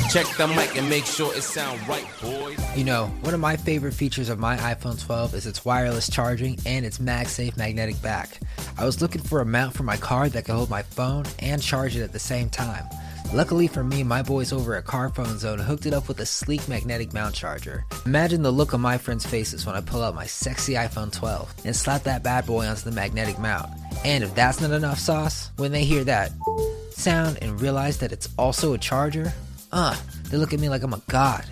Check the mic and make sure it sound right, boys. You know, one of my favorite features of my iPhone 12 is its wireless charging and its MagSafe magnetic back. I was looking for a mount for my car that could hold my phone and charge it at the same time. Luckily for me, my boys over at Carphone Zone hooked it up with a sleek magnetic mount charger. Imagine the look on my friends' faces when I pull out my sexy iPhone 12 and slap that bad boy onto the magnetic mount. And if that's not enough sauce, when they hear that sound and realize that it's also a charger, they look at me like I'm a god.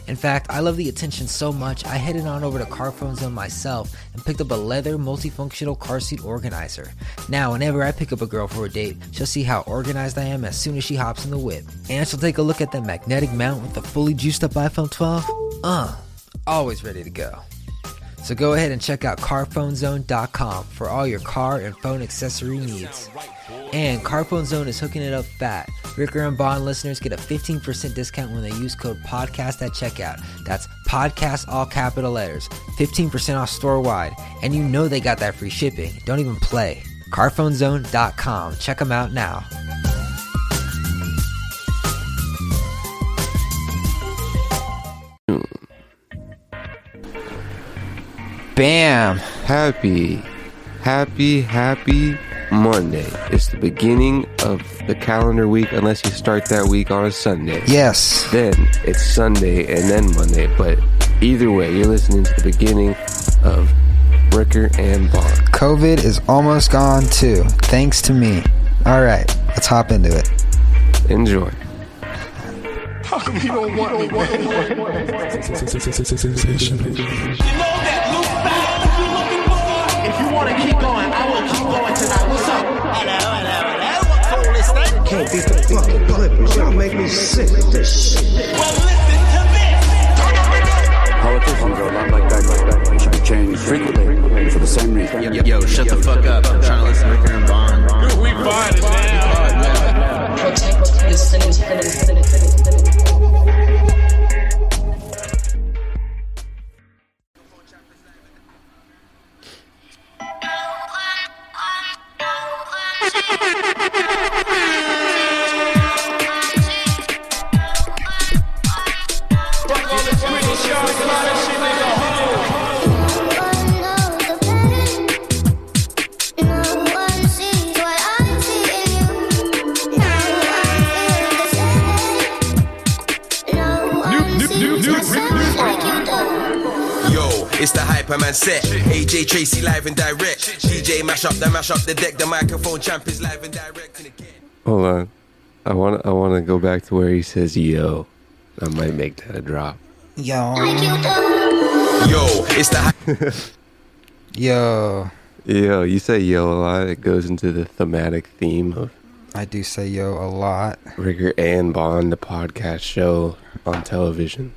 In fact, I love the attention so much, I headed on over to Carphone Zone myself and picked up a leather multifunctional car seat organizer. Now, whenever I pick up a girl for a date, she'll see how organized I am as soon as she hops in the whip. And she'll take a look at the magnetic mount with the fully juiced up iPhone 12. Always ready to go. So go ahead and check out carphonezone.com for all your car and phone accessory needs. And Carphone Zone is hooking it up fat. Ricker and Bond listeners get a 15% discount when they use code PODCAST at checkout. That's PODCAST, all capital letters. 15% off store-wide. And you know they got that free shipping. Don't even play. carphonezone.com. Check them out now. Bam! Happy Monday. It's the beginning of the calendar week, unless you start that week on a Sunday. Yes. Then it's Sunday and then Monday. But either way, you're listening to the beginning of Ricker and Bond. COVID is almost gone too, thanks to me. All right, let's hop into it. Enjoy. How come you don't want me, man? You know that loop back you're looking for? If you want to keep going, I will keep going tonight. What's up? Hello. What cool is that? Can't beat the fucking Clippers. Y'all make me sick of this shit. Well, listen to this. Politicians are a lot like that. They should be changed frequently for the same reason. Yo, shut the fuck up. I'm trying to listen to Ricker and Bond. We find it now. Protect the city. It's the Hyperman set. AJ Tracy live and direct. DJ mash up the deck. The microphone champ is live and direct. And again. Hold on. I want to go back to where he says yo. I might make that a drop. Yo, it's the yo. Yo, you say yo a lot. It goes into the thematic theme of I do say yo a lot. Ricker and Bond, the podcast show on television.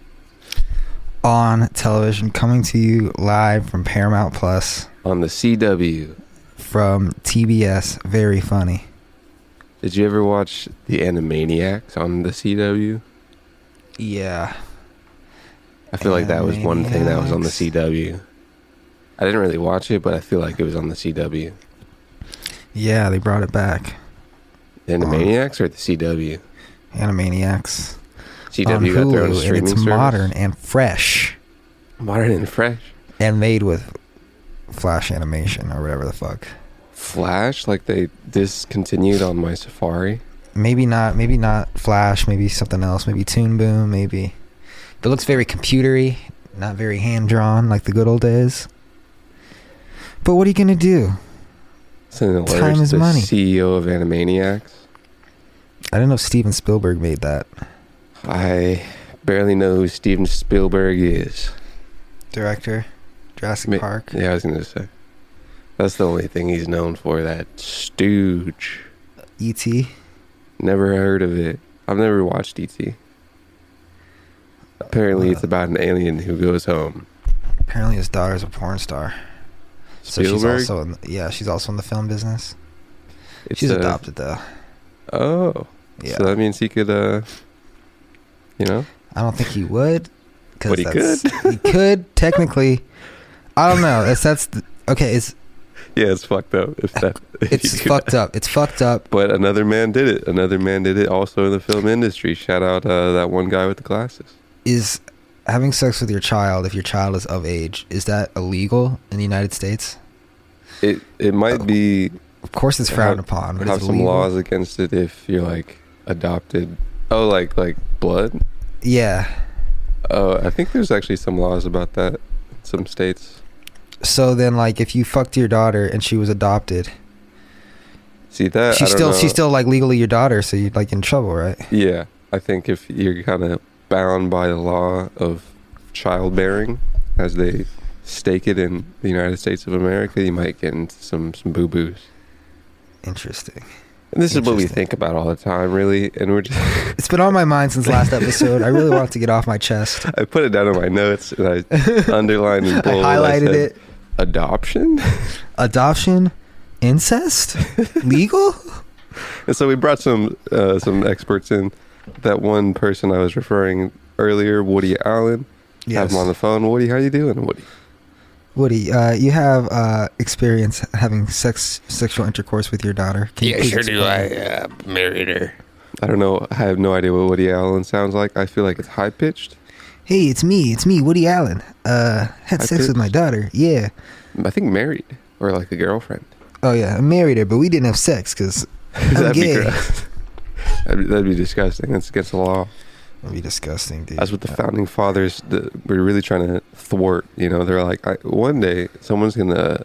On television, coming to you live from Paramount Plus. On the CW. From TBS. Very funny. Did you ever watch the Animaniacs on the CW? Yeah. I feel like that was one thing that was on the CW. I didn't really watch it, but I feel like it was on the CW. Yeah, they brought it back. The Animaniacs or the CW? Animaniacs. CW got their own streaming and it's service. modern and fresh. Modern and fresh? And made with Flash animation or whatever the fuck. Flash? Like they discontinued on my Safari? Maybe not Flash, maybe something else, maybe Toon Boom, maybe. But it looks very computery, not very hand-drawn like the good old days. But what are you going to do? Send an alert Time to is the money. CEO of Animaniacs. I didn't know Steven Spielberg made that. I barely know who Steven Spielberg is. Director, Jurassic Park. Yeah, I was going to say. That's the only thing he's known for, that stooge. E.T. Never heard of it. I've never watched E.T. Apparently it's about an alien who goes home. Apparently his daughter's a porn star. Spielberg? So she's also in the film business. It's she's adopted though. Oh. Yeah. So that means he could, you know? I don't think he would. But he could. He could, technically. I don't know. Okay, Yeah, it's fucked up. If It's you do fucked that. up. It's fucked up. But another man did it. Another man did it also in the film industry. Shout out that one guy with the glasses. Is having sex with your child, if your child is of age, is that illegal in the United States? It might be. Of course, it's frowned upon. But Have is it some legal? laws against it if you're like adopted. Oh, like blood. Yeah. Oh, I think there's actually some laws about that in some states. So then, like, if you fucked your daughter and she was adopted, See that? she's I don't she's know. still like legally your daughter, so you're like in trouble, right? Yeah, I think if you're kind of bound by the law of childbearing, as they stake it in the United States of America, you might get into some boo-boos. Interesting. And this is what we Interesting. think about all the time, really. And we're just It's been on my mind since last episode. I really want to get off my chest. I put it down in my notes and I underlined in I bold. highlighted said, it. Adoption? Adoption, incest, legal. And so we brought some experts in. That one person I was referring earlier, Woody Allen. Have him on the phone. Woody, how you doing, Woody? Woody, you have experience having sexual intercourse with your daughter. Can you please explain? I married her. I don't know. I have no idea what Woody Allen sounds like. I feel like it's high pitched. Hey, it's me, Woody Allen. Had sex with my daughter. Yeah. I think married or like a girlfriend. Oh yeah, I married her, but we didn't have sex because I'm That'd gay. be gross. That'd be disgusting. That's against the law. That'd be disgusting, dude. That's what the founding fathers were really trying to thwart. You know, they're like, one day someone's gonna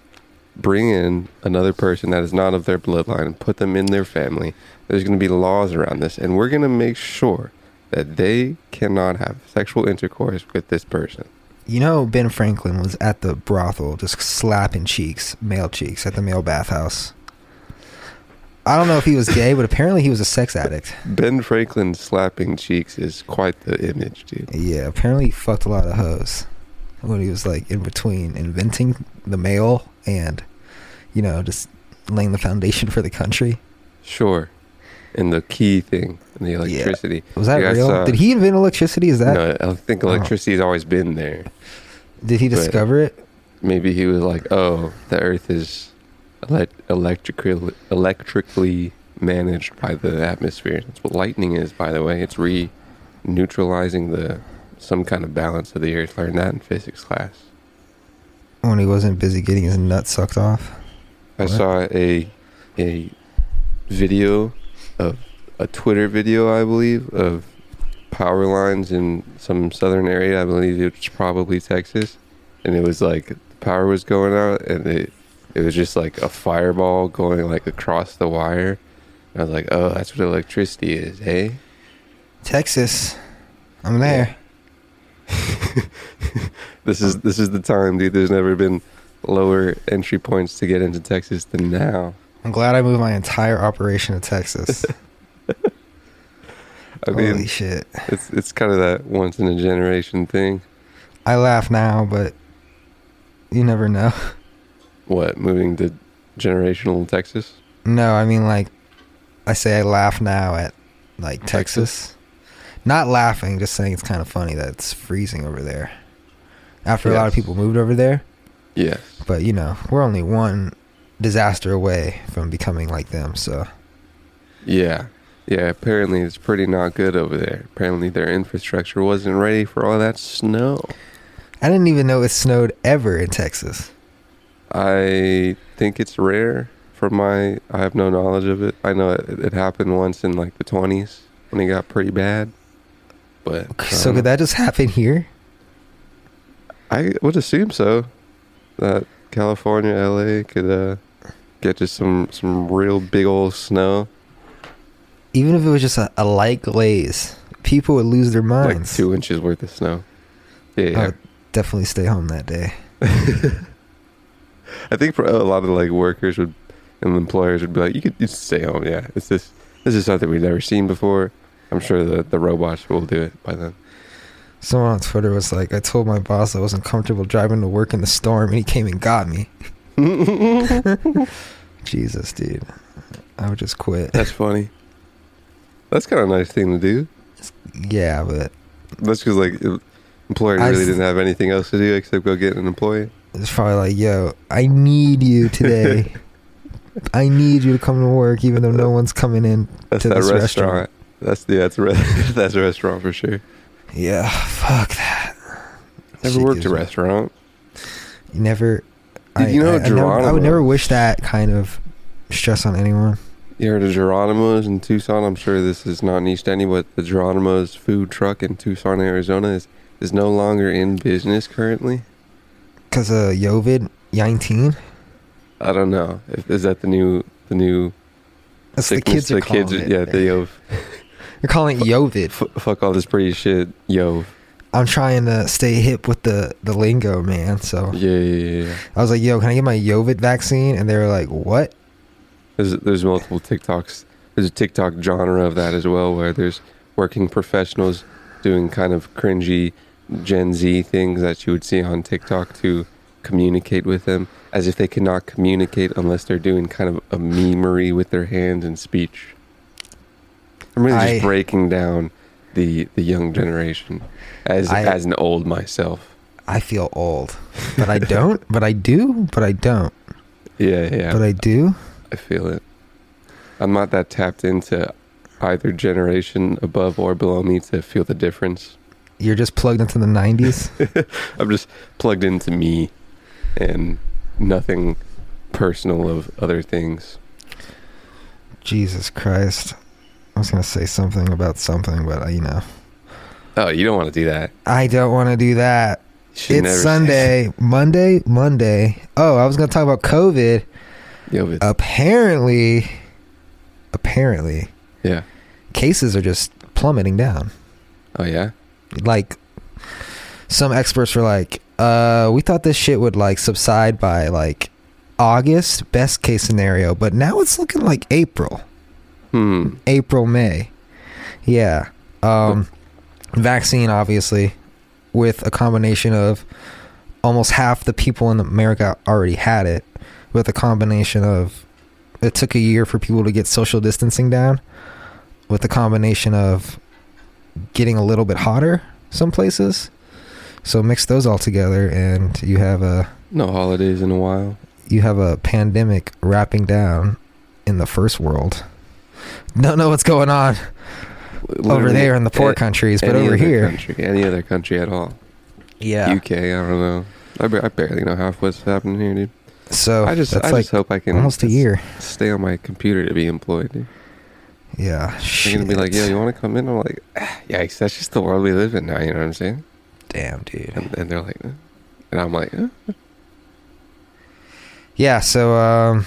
bring in another person that is not of their bloodline and put them in their family. There's gonna be laws around this, and we're gonna make sure that they cannot have sexual intercourse with this person. You know, Ben Franklin was at the brothel just slapping male cheeks, at the male bathhouse. I don't know if he was gay, but apparently he was a sex addict. Ben Franklin slapping cheeks is quite the image, dude. Yeah, apparently he fucked a lot of hoes when he was like in between inventing the mail and, you know, just laying the foundation for the country. Sure. And the key thing, the electricity. Yeah. Was that You guys real? saw- Did he invent electricity? Is that? No, I think electricity's always been there. Did he but- discover it? Maybe he was like, oh, the earth is electrically managed by the atmosphere. That's what lightning is, by the way. It's neutralizing some kind of balance of the earth. Learned that in physics class. When he wasn't busy getting his nut sucked off? I What? saw a video of a Twitter video, I believe, of power lines in some southern area. I believe it was probably Texas. And it was like the power was going out and it was just like a fireball going like across the wire. And I was like, oh, that's what electricity is, hey? Texas. I'm there. This is the time, dude. There's never been lower entry points to get into Texas than now. I'm glad I moved my entire operation to Texas. I mean, Holy shit. it's kind of that once in a generation thing. I laugh now, but you never know. What, moving to generational Texas? No, I mean, like, I say I laugh now at, like, Texas. Not laughing, just saying it's kind of funny that it's freezing over there. After a lot of Yes. people moved over there. Yes. But, you know, we're only one disaster away from becoming like them, so. Yeah. Yeah, apparently it's pretty not good over there. Apparently their infrastructure wasn't ready for all that snow. I didn't even know it snowed ever in Texas. I think it's rare I have no knowledge of it. I know it happened once in like the 20s when it got pretty bad. But So could that just happen here? I would assume so. That California, LA could get just some real big old snow. Even if it was just a light glaze, people would lose their Like minds. 2 inches worth of snow. Yeah. I would definitely stay home that day. I think for a lot of like workers and employers would be like, you could stay home. Yeah, this is something we've never seen before. I'm sure the robots will do it by then. Someone on Twitter was like, I told my boss I wasn't comfortable driving to work in the storm, and he came and got me. Jesus, dude. I would just quit. That's funny. That's kind of a nice thing to do. Yeah, but That's because like employers I really s- didn't have anything else to do except go get an employee. It's probably like, yo, I need you today. I need you to come to work, even though no one's coming in That's to that this restaurant. restaurant. That's a restaurant for sure. Yeah, fuck that. Never Shit worked gives a me- restaurant. You never. Did you know I would Geronimo's? never wish that kind of stress on anyone. You heard of Geronimo's in Tucson? I'm sure this is not niche to any, but the Geronimo's food truck in Tucson, Arizona is no longer in business currently. Because of COVID-19. I don't know. Is that the new That's the sickness kids are the calling kids? it. Yeah, the Yov. You're calling it Yovid. Fuck all this pretty shit, Yov. I'm trying to stay hip with the lingo, man. So Yeah. I was like, yo, can I get my Yovid vaccine? And they were like, what? There's multiple TikToks. There's a TikTok genre of that as well, where there's working professionals doing kind of cringy Gen Z things that you would see on TikTok to communicate with them, as if they cannot communicate unless they're doing kind of a memery with their hands and speech. I'm really just breaking down the young generation as an old myself. I feel old, but I don't. But I do. But I don't. Yeah. But I do. I feel it. I'm not that tapped into either generation above or below me to feel the difference. You're just plugged into the 90s. I'm just plugged into me and nothing personal of other things. Jesus Christ. I was going to say something about something, but Oh, you don't want to do that. I don't want to do that. Should never It's say Sunday. Monday. Oh, I was going to talk about COVID. Yo, Apparently, yeah. cases are just plummeting down. Oh, yeah? Like, some experts were like, we thought this shit would like subside by like August, best case scenario, but now it's looking like April, May. Yeah. Vaccine, obviously, with a combination of almost half the people in America already had it, with a combination of it took a year for people to get social distancing down, with a combination of getting a little bit hotter some places. So mix those all together and you have no holidays in a while. You have a pandemic wrapping down in the first world. Don't know what's going on over there in the poor countries, but over here, any other country at all. Yeah. UK, I don't know. I barely know half what's happening here, dude. So I just hope I can almost a year stay on my computer to be employed, dude. Yeah. They're gonna be like, "Yeah, you want to come in?" I'm like, "Yikes, that's just the world we live in now." You know what I'm saying? Damn, dude. And they're like, and I'm like, yeah. So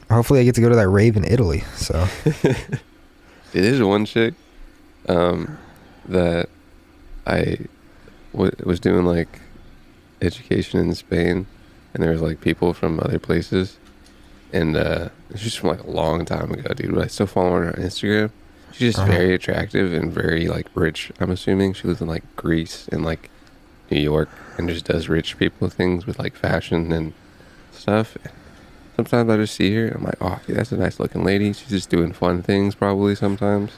hopefully I get to go to that rave in Italy. So it is one chick that I was doing like education in Spain, and there was like people from other places, and she's from like a long time ago, dude, but I still follow her on Instagram. She's just very attractive and very like rich. I'm assuming she lives in like Greece and like New York and just does rich people things with like fashion and stuff. Sometimes I just see her, I'm like, oh, that's a nice looking lady. She's just doing fun things probably sometimes.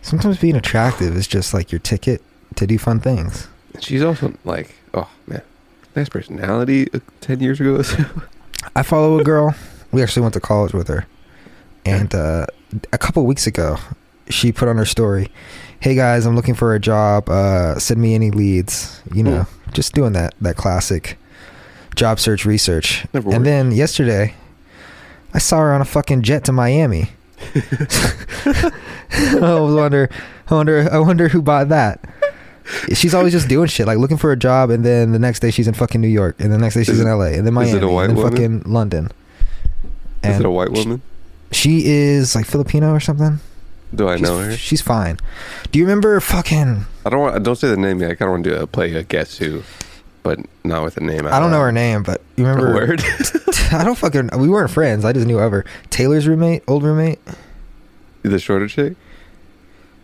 Sometimes being attractive is just like your ticket to do fun things. She's also like, oh man, nice personality 10 years ago. I follow a girl. We actually went to college with her. And a couple weeks ago, she put on her story, "Hey guys, I'm looking for a job. Send me any leads." You know, just doing that classic job search research. And then yesterday, I saw her on a fucking jet to Miami. I wonder who bought that. She's always just doing shit, like looking for a job, and then the next day she's in fucking New York, and the next day she's in LA, and then Miami, is it a white and then woman? fucking London. Is it a white woman? She is like Filipino or something. Do I know her? She's fine. Do you remember fucking... Don't say the name yet. I kind of want to play a guess who, but not with the name. I don't know her name, but you remember... Word? I don't fucking... We weren't friends. I just knew of her. Taylor's roommate? Old roommate? The shorter chick?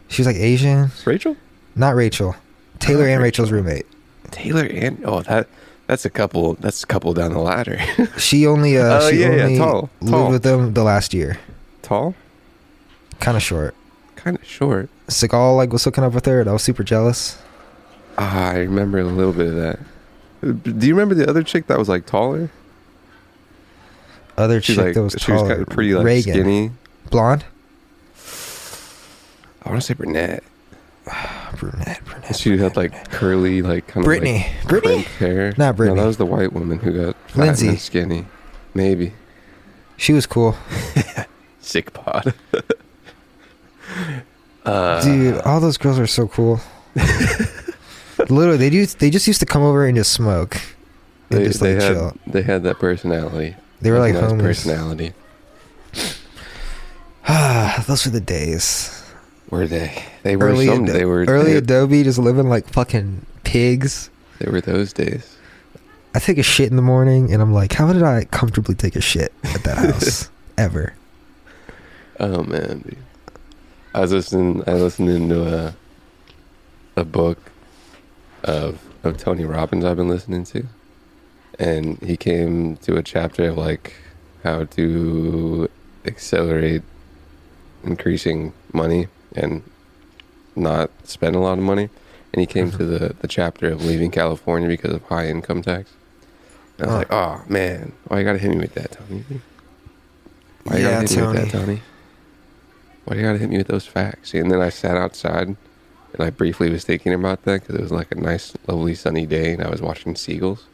She was like Asian. Rachel? Not Rachel. Taylor and Rachel's roommate. Taylor and... Oh, that's a couple. That's a couple down the ladder. She only... tall. lived with them the last year. Tall? Kind of short. Kind of short. Seagal was hooking up with her, and I was super jealous. I remember a little bit of that. Do you remember the other chick that was like taller? Other She's chick like, that was she was taller. kind of pretty like Reagan. skinny. Blonde? I want to say brunette. Brunette. She had like curly, like kind of Brittany. like Brittany? crimped hair. Not Brittany. No, that was the white woman who got fat Lindsay. and skinny. Maybe. She was cool. Sick pod. Dude, all those girls are so cool. Literally, they just used to come over and just smoke. And just like chill. They had that personality. They were That like nice homies. personality. Those were the days. Were they? They were they were early Adobe, just living like fucking pigs. They were those days. I take a shit in the morning and I'm like, how did I comfortably take a shit at that house ever? Oh man, dude. I listened to a book of Tony Robbins I've been listening to, and he came to a chapter of like how to accelerate increasing money and not spend a lot of money, and he came to the chapter of leaving California because of high income tax. And I was like, oh man, why you gotta hit me with that, Tony? Why you gotta hit me with that, Tony? Why you gotta hit me with those facts? And then I sat outside and I briefly was thinking about that because it was like a nice, lovely, sunny day, and I was watching seagulls.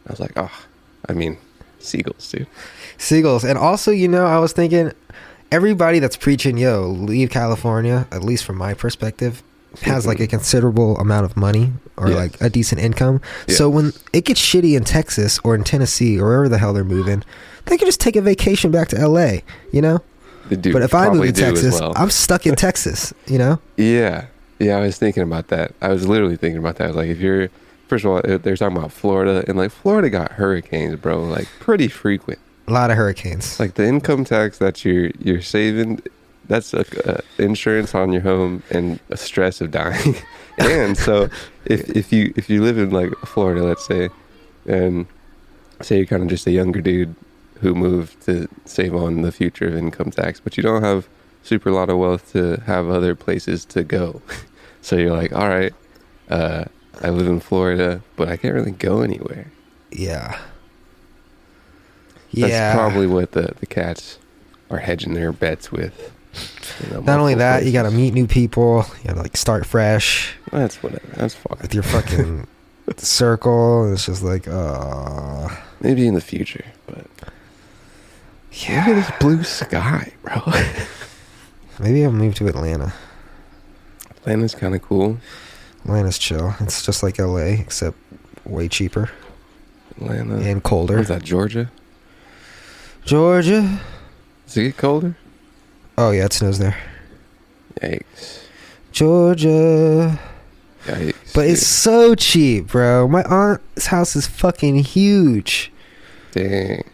I was like, oh, I mean, seagulls, dude. Seagulls. And also, you know, I was thinking, everybody that's preaching, yo, leave California, at least from my perspective, has like a considerable amount of money or like a decent income. So when it gets shitty in Texas or in Tennessee or wherever the hell they're moving, they can just take a vacation back to LA, you know? But if I move to Texas, I'm stuck in Texas, you know? Yeah, I was thinking about that. I was literally thinking about that. I was like, if you're, first of all, they're talking about Florida, and like Florida got hurricanes, bro, like pretty frequent. A lot of hurricanes. Like the income tax that you're saving, that's insurance on your home and a stress of dying. And so if you live in like Florida, let's say, and say you're kind of just a younger dude who moved to save on the future of income tax, but you don't have super lot of wealth to have other places to go. So you're like, all right, I live in Florida, but I can't really go anywhere. Yeah. That's probably what the cats are hedging their bets with. You know, not only that, places. you got to meet new people. You got to like start fresh. That's whatever. That's fine. With your fucking circle. It's just like, maybe in the future, but look at this blue sky, bro. Maybe I'll move to Atlanta. Atlanta's kind of cool. Atlanta's chill. It's just like LA, except way cheaper. Atlanta. And colder. Where's that, Georgia? Georgia. Does it get colder? Oh, yeah, it snows there. Yikes. Georgia. Yikes. But it's so cheap, bro. My aunt's house is fucking huge. Dang.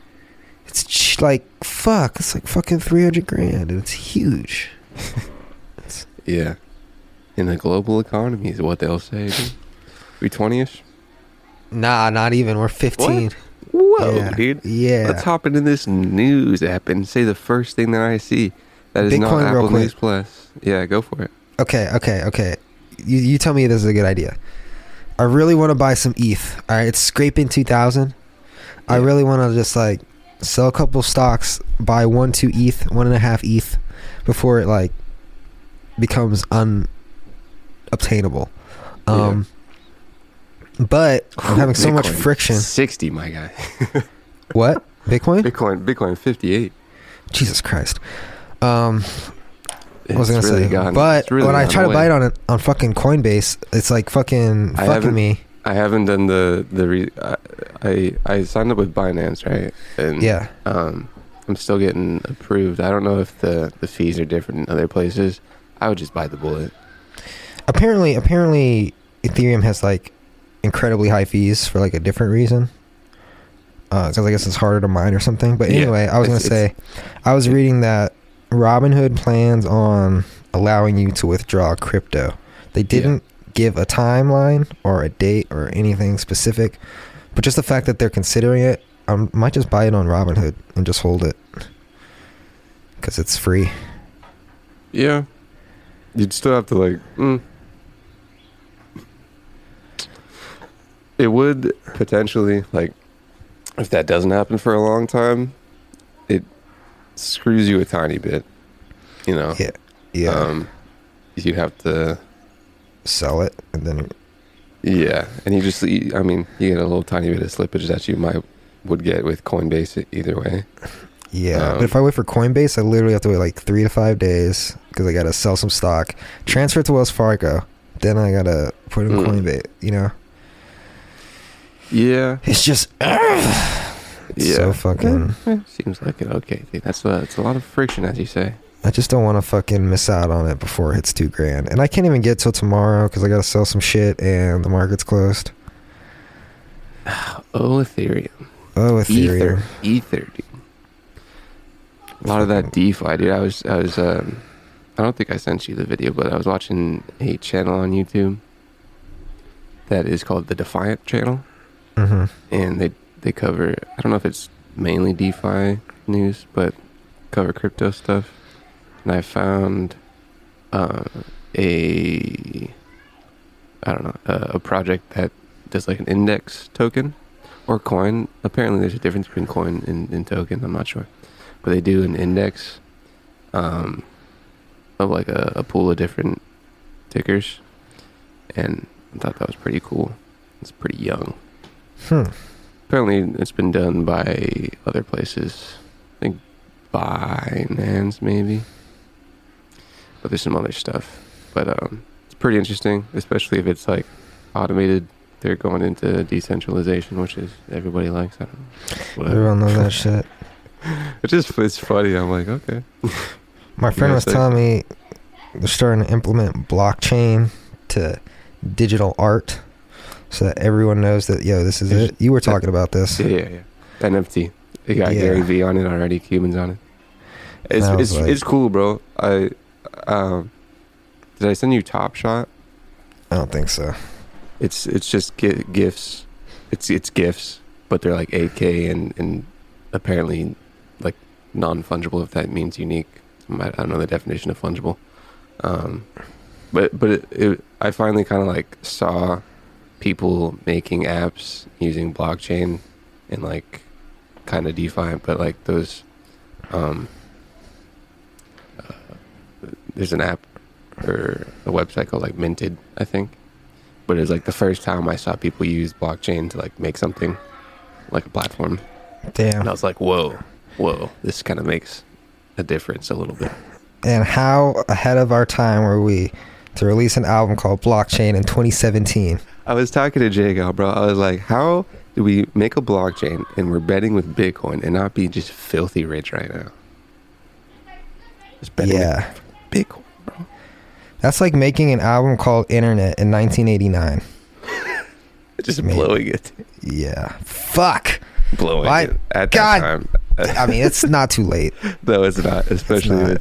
It's like, fuck. It's like fucking $300,000, and it's huge. Yeah. In the global economy is what they'll say. Dude. We 20ish? Nah, not even. We're 15. What? Whoa, yeah. dude. Yeah. Let's hop into this news app and say the first thing that I see. That is Bitcoin not real Apple quick. News Plus. Yeah, go for it. Okay. You tell me this is a good idea. I really want to buy some ETH. All right, it's scraping 2,000. Yeah. I really want to just like sell a couple stocks, buy 2 ETH, 1.5 ETH before it like becomes unobtainable. But I'm having so much friction. 60, my guy. What? Bitcoin? Bitcoin 58. Jesus Christ. What was I gonna really say? But really when I try to buy it on fucking Coinbase, it's like fucking me. I haven't done I signed up with Binance, right? And yeah. I'm still getting approved. I don't know if the fees are different in other places. I would just buy the bullet. Apparently Ethereum has like incredibly high fees for like a different reason. Because I guess it's harder to mine or something. But anyway, I was gonna say, I was reading that Robinhood plans on allowing you to withdraw crypto. They didn't give a timeline or a date or anything specific, but just the fact that they're considering it, I might just buy it on Robinhood and just hold it because it's free. Yeah, you'd still have to like. It would potentially, like, if that doesn't happen for a long time, it screws you a tiny bit, you know? Yeah. You have to sell it, and then... Yeah, and you get a little tiny bit of slippage that you would get with Coinbase either way. Yeah, but if I wait for Coinbase, I literally have to wait like 3 to 5 days because I got to sell some stock, transfer it to Wells Fargo, then I got to put it in Coinbase, you know? Yeah. It's just... so fucking... Seems like it. Okay, it's a lot of friction, as you say. I just don't want to fucking miss out on it before it hits $2,000. And I can't even get till tomorrow because I got to sell some shit and the market's closed. Ethereum. Ether, dude. A lot of that DeFi, dude. I was I don't think I sent you the video, but I was watching a channel on YouTube that is called the Defiant channel. Mm-hmm. And they cover, I don't know if it's mainly DeFi news, but cover crypto stuff. And I found a project that does like an index token or coin. Apparently there's a difference between coin and token. I'm not sure. But they do an index of like a pool of different tickers. And I thought that was pretty cool. It's pretty young. Apparently it's been done by other places. I think Binance maybe. But there's some other stuff. But it's pretty interesting, especially if it's like automated. They're going into decentralization, which is everybody likes. I don't know. Whatever. Everyone knows that shit. It's funny. I'm like, okay. My friend was telling me they're starting to implement blockchain to digital art so that everyone knows that, this is it. You were talking about this. Yeah. NFT. They got Gary V on it already, Cubans on it. It's cool, bro. Did I send you Top Shot? I don't think so. It's just GIFs. It's GIFs, but they're like 8K and apparently like non-fungible, if that means unique. I don't know the definition of fungible. But I finally kind of like saw people making apps using blockchain and like kind of DeFi, but like those there's an app or a website called like Minted, I think. But it was like the first time I saw people use blockchain to like make something like a platform. Damn. And I was like, whoa, this kind of makes a difference a little bit. And how ahead of our time were we to release an album called Blockchain in 2017? I was talking to Jago, bro. I was like, how do we make a blockchain and we're betting with Bitcoin and not be just filthy rich right now? Just betting with Bitcoin, bro. That's like making an album called Internet in 1989. Just blowing it. Yeah. Fuck. Blowing it at God. that time. I mean, it's not too late. No, it's not. Especially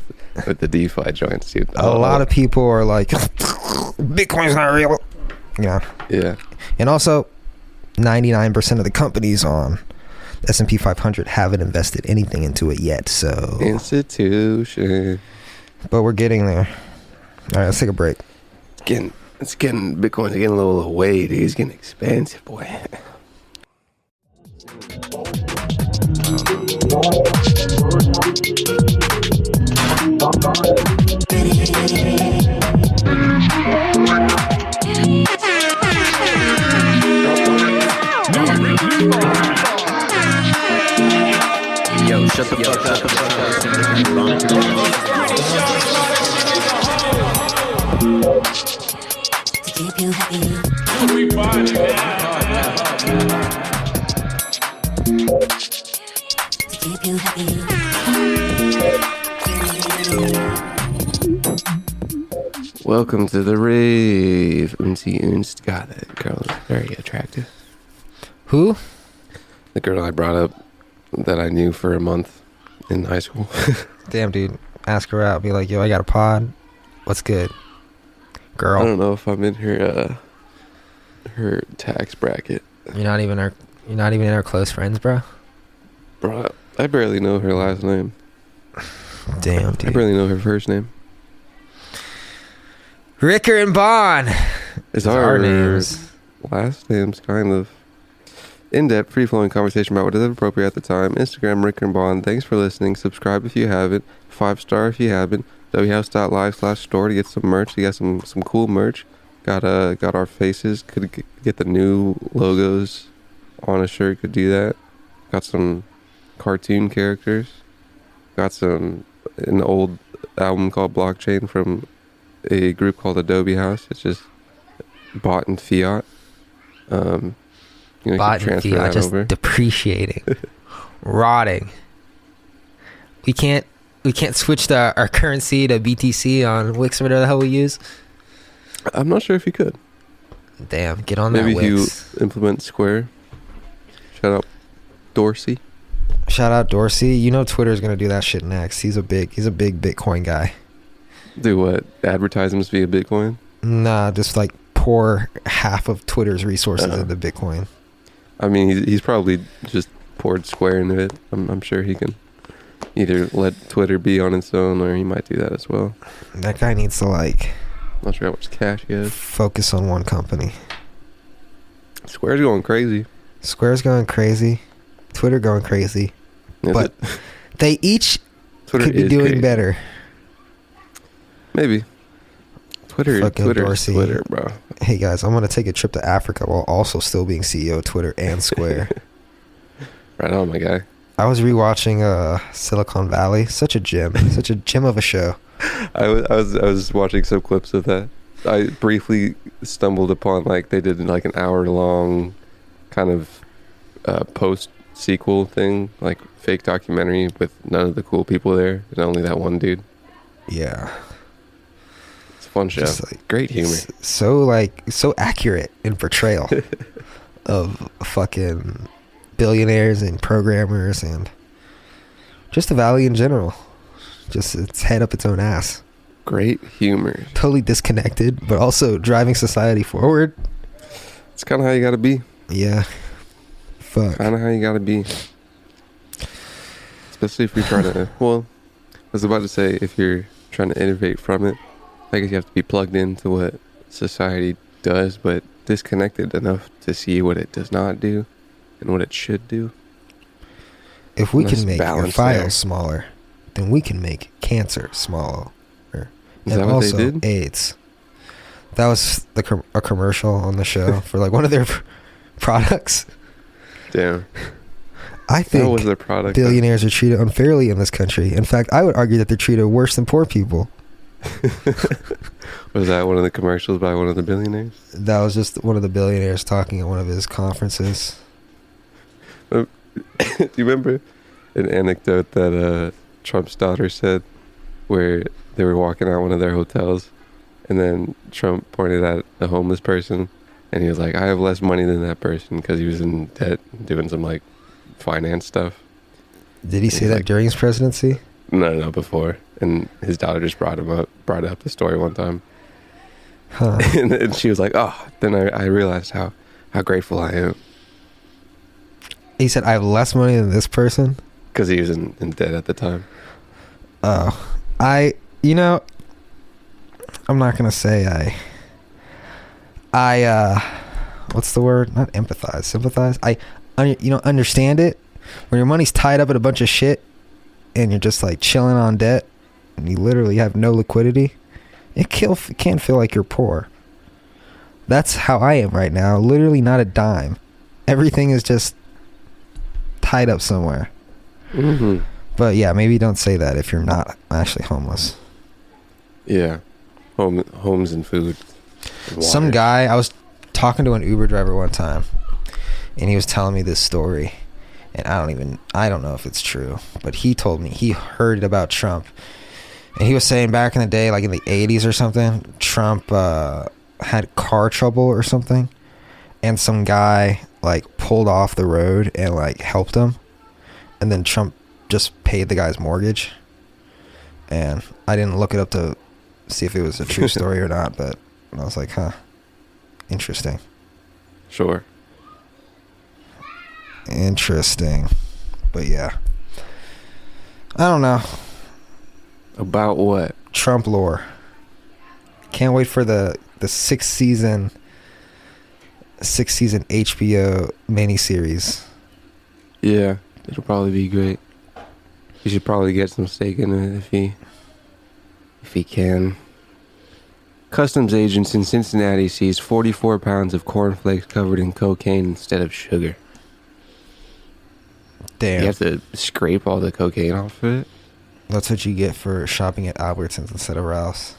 with the DeFi joints, dude. A lot of people are like, Bitcoin's not real. Yeah. And also, 99% of the companies on S&P 500 haven't invested anything into it yet, so... Institution. But we're getting there. All right, let's take a break. Bitcoin's getting a little away, dude. It's getting expensive, boy. Yo, shut the fuck up. To keep you happy. We party To keep you happy. Welcome to the rave. Unst. God, that girl is very attractive. Who? The girl I brought up that I knew for a month in high school. Damn, dude. Ask her out. Be like, yo, I got a pod. What's good? Girl. I don't know if I'm in her tax bracket. You're not even in our close friends, bro? Bro, I barely know her last name. Damn, dude. I barely know her first name. Ricker and Bond. It's our names. last names, kind of. In-depth, free-flowing conversation about what is appropriate at the time. Instagram, Rick and Bond. Thanks for listening. Subscribe if you haven't. 5-star if you haven't. whouse.live/store to get some merch. We got some cool merch. Got our faces. Could get the new logos on a shirt. Could do that. Got some cartoon characters. Got an old album called Blockchain from a group called Adobe House. It's just bought in fiat. Bought in fiat, just over. Depreciating, rotting. We can't switch our currency to BTC on Wix or whatever the hell we use. I'm not sure if you could. Damn, get on that Wix. Maybe you implement Square. Shout out Dorsey. Shout out Dorsey. You know Twitter's gonna do that shit next. He's a big Bitcoin guy. Do what? Advertisements via Bitcoin? Nah, just like pour half of Twitter's resources into Bitcoin. I mean, he's probably just poured Square into it. I'm sure he can either let Twitter be on its own, or he might do that as well. That guy needs to not sure how much cash he has. Focus on one company. Square's going crazy. Twitter going crazy. But they each Twitter could be doing crazy. Better. Maybe. Twitter is Twitter, bro. Hey guys, I'm going to take a trip to Africa while also still being CEO of Twitter and Square. Right on, my guy. I was rewatching Silicon Valley. Such a gem of a show. I was watching some clips of that. I briefly stumbled upon they did an hour-long kind of post-sequel thing, fake documentary with none of the cool people there and only that one dude. Yeah. Fun show. Great humor. So accurate in portrayal of fucking billionaires and programmers and just the Valley in general. Just its head up its own ass. Great humor. Totally disconnected, but also driving society forward. It's kind of how you gotta be. Yeah. Fuck. Kind of how you gotta be. Especially if you're trying to... Well, I was about to say, if you're trying to innovate from it, I guess you have to be plugged into what society does, but disconnected enough to see what it does not do and what it should do. If we can make your files smaller, then we can make cancer smaller. Is that what they did? AIDS. That was a commercial on the show for one of their products. Damn. I think that was their product, billionaires are treated unfairly in this country. In fact, I would argue that they're treated worse than poor people. Was that one of the commercials by one of the billionaires? That was just one of the billionaires talking at one of his conferences. Do you remember an anecdote that Trump's daughter said where they were walking out one of their hotels and then Trump pointed at a homeless person and he was like, I have less money than that person, because he was in debt doing some finance stuff. Did he say that during his presidency? No, before. And his daughter just brought up the story one time. Huh. and she was like, oh, then I realized how grateful I am. He said, I have less money than this person? Because he was in debt at the time. Oh. I'm not going to say what's the word? Not empathize, sympathize. Understand it. When your money's tied up in a bunch of shit and you're just chilling on debt and you literally have no liquidity, it can feel like you're poor. That's how I am right now. Literally not a dime. Everything is just tied up somewhere. Mm-hmm. But yeah, maybe don't say that if you're not actually homeless. Yeah. Homes and food. And some guy, I was talking to an Uber driver one time and he was telling me this story, and I don't know if it's true, but he told me he heard about Trump, and he was saying back in the day, in the 80s or something, Trump had car trouble or something, and some guy pulled off the road and helped him, and then Trump just paid the guy's mortgage. And I didn't look it up to see if it was a true story or not, but I was like, huh, interesting. Sure. Interesting. But yeah, I don't know about what. Trump lore. Can't wait for the 6th season 6-season HBO miniseries. Yeah, it'll probably be great. He should probably get some stake in it if he can. Customs agents in Cincinnati seized 44 pounds of cornflakes covered in cocaine instead of sugar. Damn. You have to scrape all the cocaine off of it? That's what you get for shopping at Albertsons instead of Ralph's.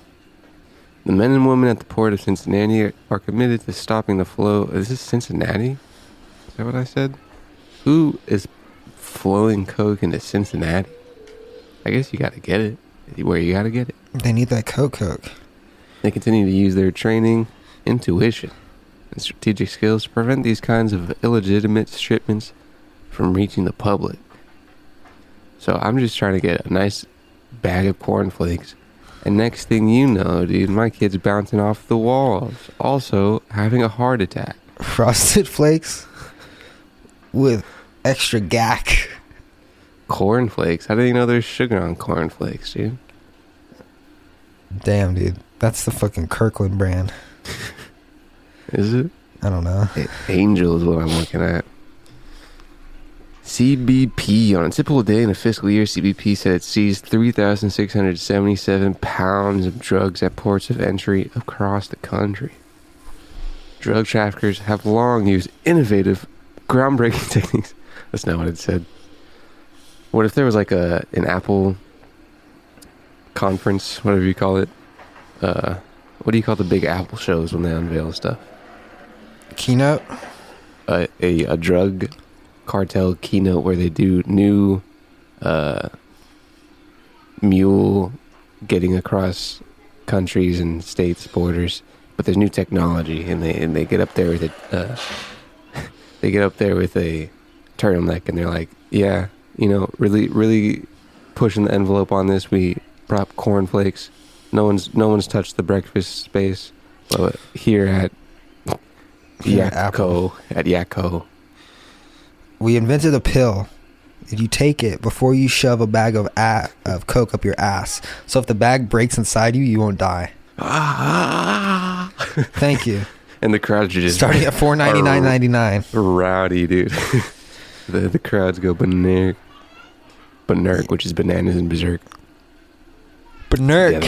The men and women at the port of Cincinnati are committed to stopping the flow. Is this Cincinnati? Is that what I said? Who is flowing coke into Cincinnati? I guess you gotta get it where you gotta get it. They need that coke. They continue to use their training, intuition, and strategic skills to prevent these kinds of illegitimate shipments from reaching the public. So I'm just trying to get a nice bag of cornflakes, and next thing you know, dude, my kid's bouncing off the walls, also having a heart attack. Frosted Flakes with extra gack. Cornflakes? I didn't even know there's sugar on cornflakes, dude. Damn, dude. That's the fucking Kirkland brand. Is it? I don't know. Angel is what I'm looking at. CBP. On a typical day in a fiscal year, CBP said it seized 3,677 pounds of drugs at ports of entry across the country. Drug traffickers have long used innovative, groundbreaking techniques. That's not what it said. What if there was like an Apple conference, whatever you call it? What do you call the big Apple shows when they unveil stuff? Keynote? A drug cartel keynote where they do new mule getting across countries and states borders, but there's new technology, and they get up there with it. They get up there with a turtleneck, and they're like, "Yeah, you know, really pushing the envelope on this. We brought cornflakes. No one's touched the breakfast space, but here at Yakko, we invented a pill. If you take it before you shove a bag of coke up your ass, so if the bag breaks inside you, you won't die." Thank you. And the crowds are just starting at $4.99.99. Rowdy, dude. the crowds go Berserk, which is bananas and berserk. Berserk.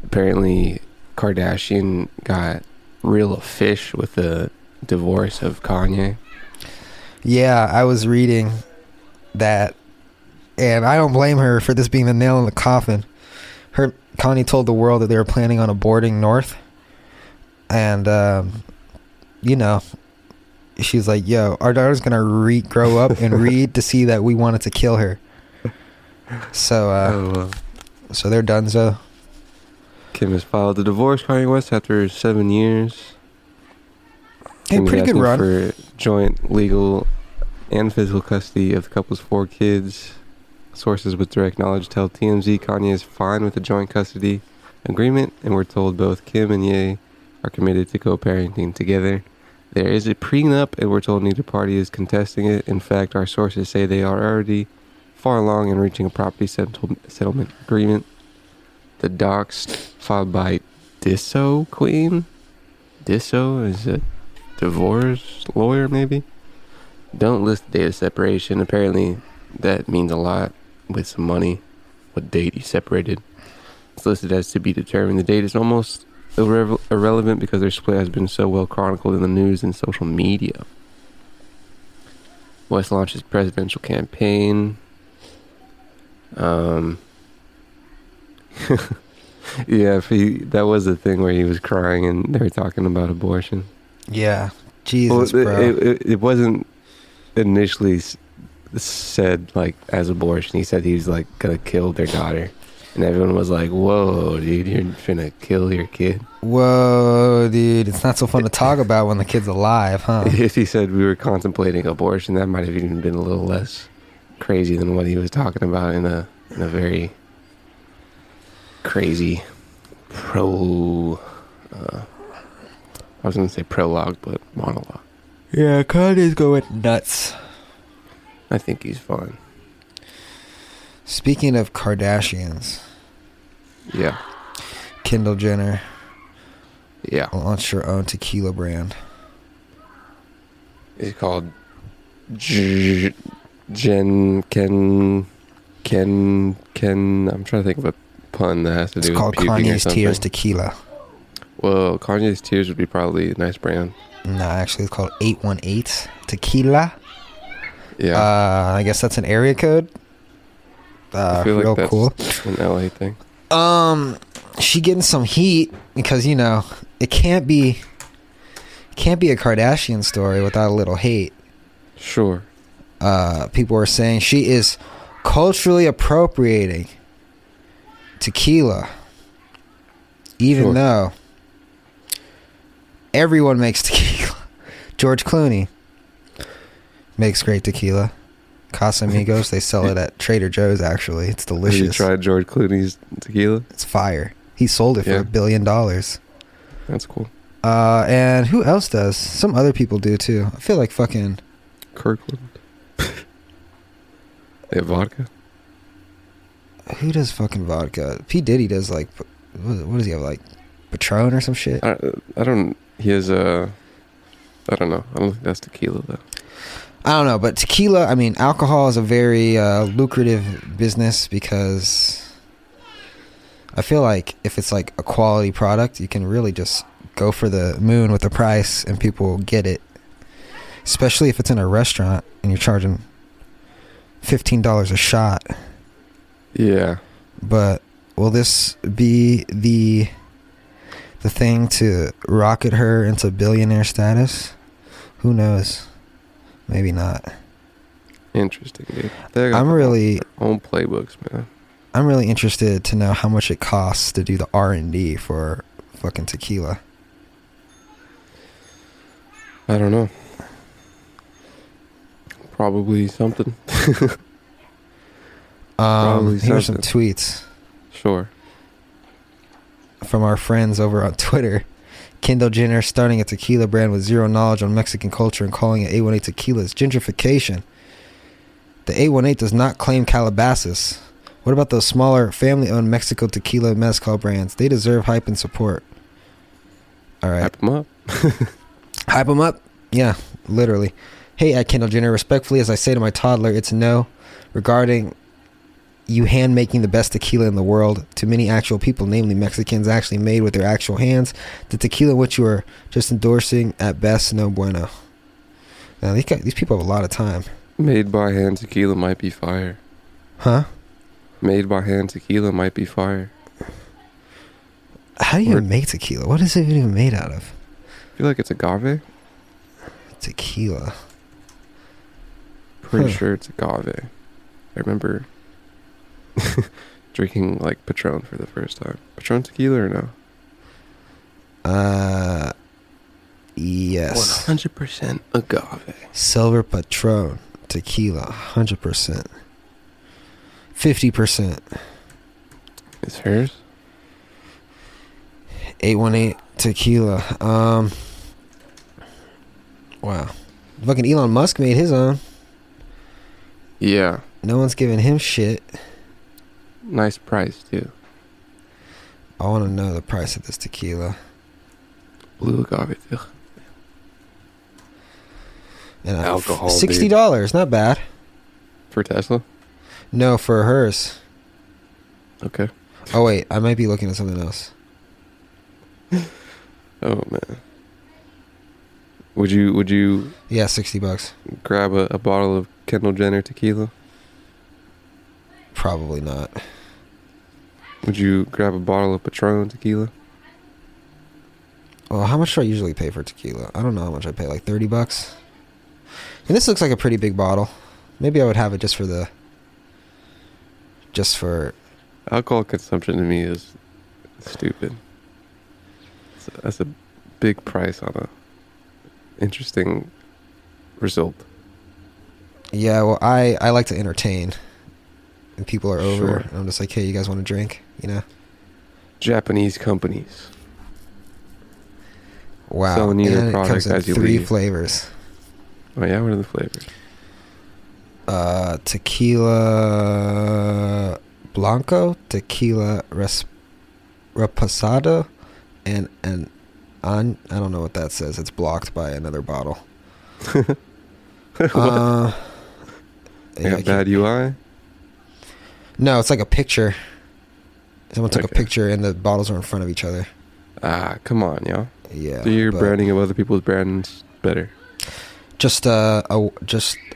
Apparently, Kardashian got real a fish with the divorce of Kanye. Yeah, I was reading that, and I don't blame her for this being the nail in the coffin. Kanye told the world that they were planning on aborting North, and she's like, "Yo, our daughter's gonna grow up and read to see that we wanted to kill her." So, so they're donezo. Kim has filed a divorce Kanye West after 7 years. Hey, pretty good run. For joint legal and physical custody of the couple's 4 kids. Sources with direct knowledge tell TMZ Kanye is fine with the joint custody agreement, and we're told both Kim and Ye are committed to co-parenting together. There is a prenup, and we're told neither party is contesting it. In fact, our sources say they are already far along in reaching a property settlement agreement. The docs filed by Disso Queen. Disso is a divorce lawyer, maybe? Don't list the date of separation. Apparently, that means a lot with some money. What date you separated? It's listed as to be determined. The date is almost irrelevant because their split has been so well chronicled in the news and social media. West launched his presidential campaign. Yeah, that was the thing where he was crying and they were talking about abortion. Yeah, Jesus, bro. It wasn't initially said like as abortion. He said he was like gonna kill their daughter, and everyone was like, "Whoa, dude, you're finna kill your kid." Whoa, dude, it's not so fun to talk about when the kid's alive, huh? If he said we were contemplating abortion, that might have even been a little less crazy than what he was talking about in a very crazy I was gonna say prologue, but monologue. Yeah, Kanye's going nuts. I think he's fine. Speaking of Kardashians, yeah, Kendall Jenner, yeah, launched her own tequila brand. It's called Ken. I'm trying to think of a pun that has to do It's with called puking or Kanye's something. Tears Tequila. Well, Kanye's Tears would be probably a nice brand. No, actually, it's called 818 Tequila. Yeah. I guess that's an area code. I feel real like that's cool. an LA thing. She getting some heat because it can't be a Kardashian story without a little hate. Sure. People are saying she is culturally appropriating tequila, even though everyone makes tequila. George Clooney makes great tequila. Casamigos, they sell it at Trader Joe's. Actually, it's delicious. Have you tried George Clooney's tequila? It's fire. He sold it for $1 billion. That's cool. And who else does? Some other people do too. I feel like fucking Kirkland. They have vodka. Who does fucking vodka? P. Diddy does like, what does he have, like Patron or some shit? I don't. He has a. I don't know. I don't think that's tequila though. I don't know, but tequila, I mean, alcohol is a very lucrative business because I feel like if it's like a quality product, you can really just go for the moon with the price and people will get it. Especially if it's in a restaurant and you're charging $15 a shot. Yeah. But will this be the thing to rocket her into billionaire status? Who knows? Maybe not. Interesting, dude. They got I'm really their own playbooks, man. I'm really interested to know how much it costs to do the R&D for fucking tequila. I don't know. Probably something. Here's some tweets. Sure. From our friends over on Twitter. Kendall Jenner starting a tequila brand with zero knowledge on Mexican culture and calling it 818 Tequila's gentrification. The 818 does not claim Calabasas. What about those smaller family-owned Mexico tequila mezcal brands? They deserve hype and support. All right. Hype them up. Hype them up? Yeah, literally. Hey, at Kendall Jenner, respectfully, as I say to my toddler, it's a no. Regarding you hand-making the best tequila in the world to many actual people, namely Mexicans, actually made with their actual hands, the tequila which you are just endorsing, at best, no bueno. Now, these people have a lot of time. Made by hand tequila might be fire. Huh? Made by hand tequila might be fire. How do you even make tequila? What is it even made out of? I feel like it's agave. Tequila. Pretty sure it's agave. I remember drinking like Patron for the first time. Patron tequila or no? Yes. 100% agave. Silver Patron tequila, 100%. 50%. It's hers? 818 tequila. Wow. Fucking Elon Musk made his own. Yeah. No one's giving him shit. Nice price too. I want to know the price of this tequila. Blue agave too. And alcohol. $60, not bad. For Tesla? No, for hers. Okay. Oh wait, I might be looking at something else. Oh man. Would you Yeah, $60. grab a bottle of Kendall Jenner tequila? Probably not. Would you grab a bottle of Patron tequila? Well, how much do I usually pay for tequila? I don't know how much I pay, like $30. And this looks like a pretty big bottle. Maybe I would have it just for Alcohol consumption to me is stupid. That's a big price on a interesting result. Yeah, well, I like to entertain. And people are over. Sure. And I'm just like, hey, you guys want a drink? You know? Japanese companies. Wow. Selling you their and it product comes in as you 3 leave. flavors. Oh yeah, what are the flavors? Tequila Blanco, Tequila Reposado, and I don't know what that says. It's blocked by another bottle. Got bad UI? No, it's like a picture. Someone took a picture and the bottles are in front of each other. Ah, come on, y'all. Yeah. Do your branding of other people's brands better. Just a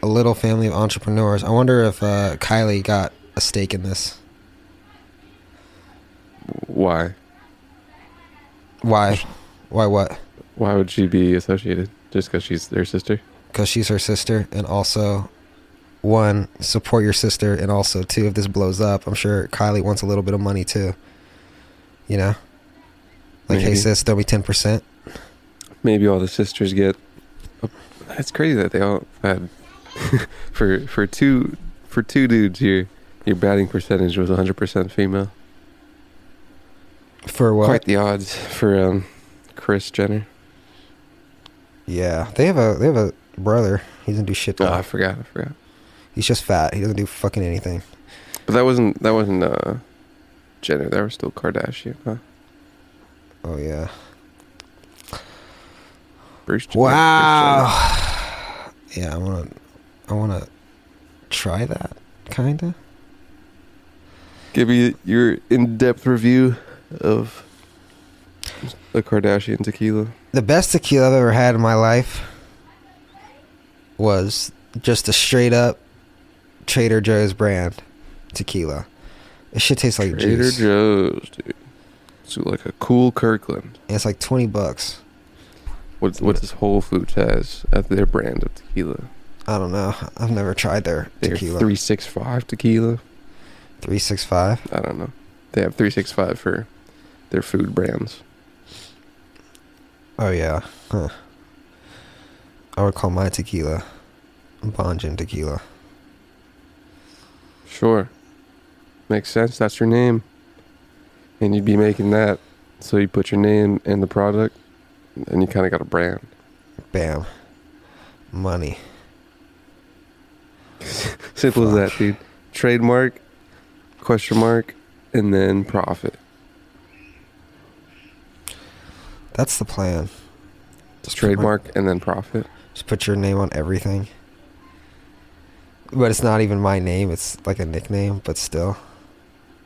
little family of entrepreneurs. I wonder if Kylie got a stake in this. Why? Why? Why what? Why would she be associated? Just because she's their sister? Because she's her sister, and also, one, support your sister, and also, two, if this blows up, I'm sure Kylie wants a little bit of money too. You know? Like, hey sis, throw me 10%. Maybe all the sisters get... It's crazy that they all had... for two dudes, your batting percentage was 100% female. For what? Quite the odds for Kris Jenner. Yeah, they have a brother. He doesn't do shit. Oh, I forgot. He's just fat. He doesn't do fucking anything. But that wasn't Jenner. That was still Kardashian, huh? Oh yeah. Bruce wow. Yeah, I wanna try that, kinda. Give me your in-depth review of the Kardashian tequila. The best tequila I've ever had in my life was just a straight up Trader Joe's brand tequila. It shit tastes like juice. Trader Joe's, dude. It's like a cool Kirkland. And it's like $20. What does Whole Foods has at their brand of tequila? I don't know. I've never tried their tequila. 365 tequila. 365? I don't know. They have 365 for their food brands. Oh yeah. Huh. I would call my tequila Bonjin tequila. Sure. Makes sense. That's your name. And you'd be making that. So you put your name in the product and you kind of got a brand. Bam. Money. Simple as that, dude. Trademark, question mark, and then profit. That's the plan. Just trademark and then profit. Just put your name on everything. But it's not even my name. It's like a nickname, but still.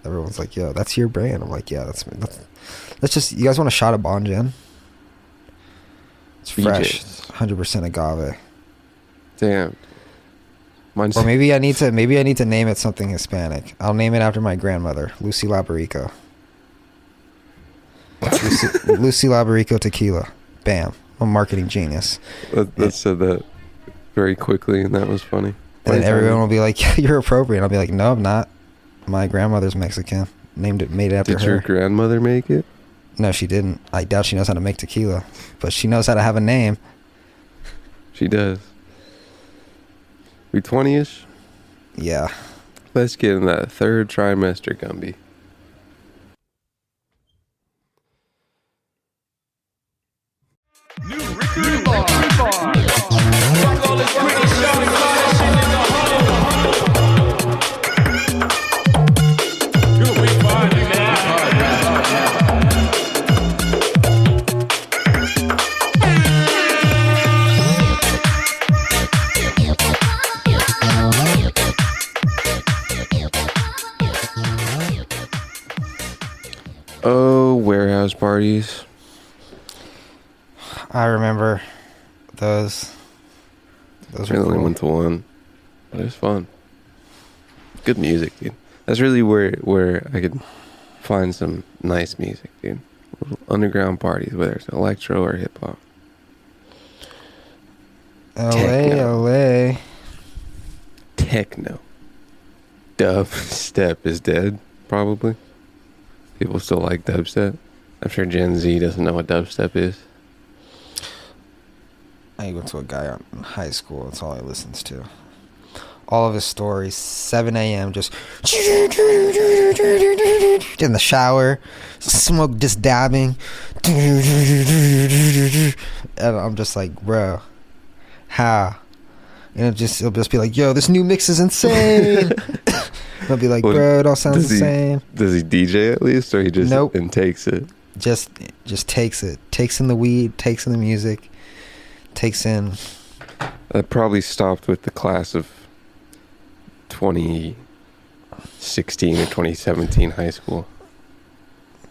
Everyone's like, yo, that's your brand. I'm like, yeah, that's let's just, you guys want a shot of Bonjin? It's fresh. 100% agave. Damn. Mine's or maybe I need to name it something Hispanic. I'll name it after my grandmother, Lucy Labarico. Lucy Labarico tequila. Bam. I'm a marketing genius. That said that very quickly, and that was funny. And then everyone will be like, yeah, you're appropriate. I'll be like, no, I'm not. My grandmother's Mexican. Made it after her. Did your grandmother make it? No, she didn't. I doubt she knows how to make tequila. But she knows how to have a name. She does. We 20-ish? Yeah. Let's get in that third trimester, Gumby. Oh, warehouse parties. I remember those. I only went to one, but it was fun. Good music, dude. That's really where I could find some nice music, dude. Little underground parties, whether it's electro or hip hop. LA. Techno. Dubstep is dead, probably. People still like dubstep. I'm sure Gen Z doesn't know what dubstep is. I went to a guy in high school. That's all he listens to. All of his stories, 7 a.m. just in the shower, smoke just dabbing. And I'm just like, bro, how? And it'll just be like, yo, this new mix is insane. I'll be like, bro, it all sounds the same. Does he DJ at least, or he just and takes it? Just takes it. Takes in the weed, takes in the music, takes in That probably stopped with the class of 2016 or 2017 high school.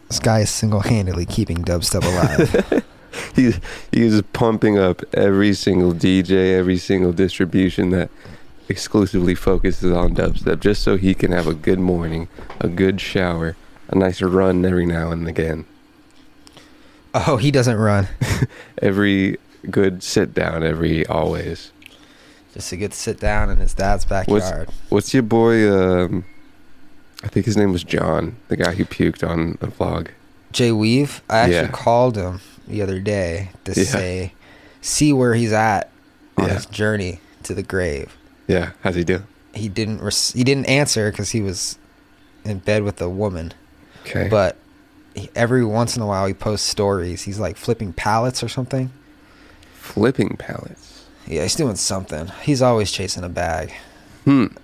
This guy is single-handedly keeping dubstep alive. He's pumping up every single DJ, every single distribution that exclusively focuses on dubstep, just so he can have a good morning, a good shower, a nice run every now and again. Oh, he doesn't run. Every good sit down, always. Just a good sit down in his dad's backyard. What's your boy? I think his name was John, the guy who puked on a vlog. Jay Weave. I actually called him the other day to see where he's at on his journey to the grave. Yeah, how's he doing? He didn't answer because he was in bed with a woman. Okay. But every once in a while he posts stories. He's like flipping pallets or something. Flipping pallets? Yeah, he's doing something. He's always chasing a bag.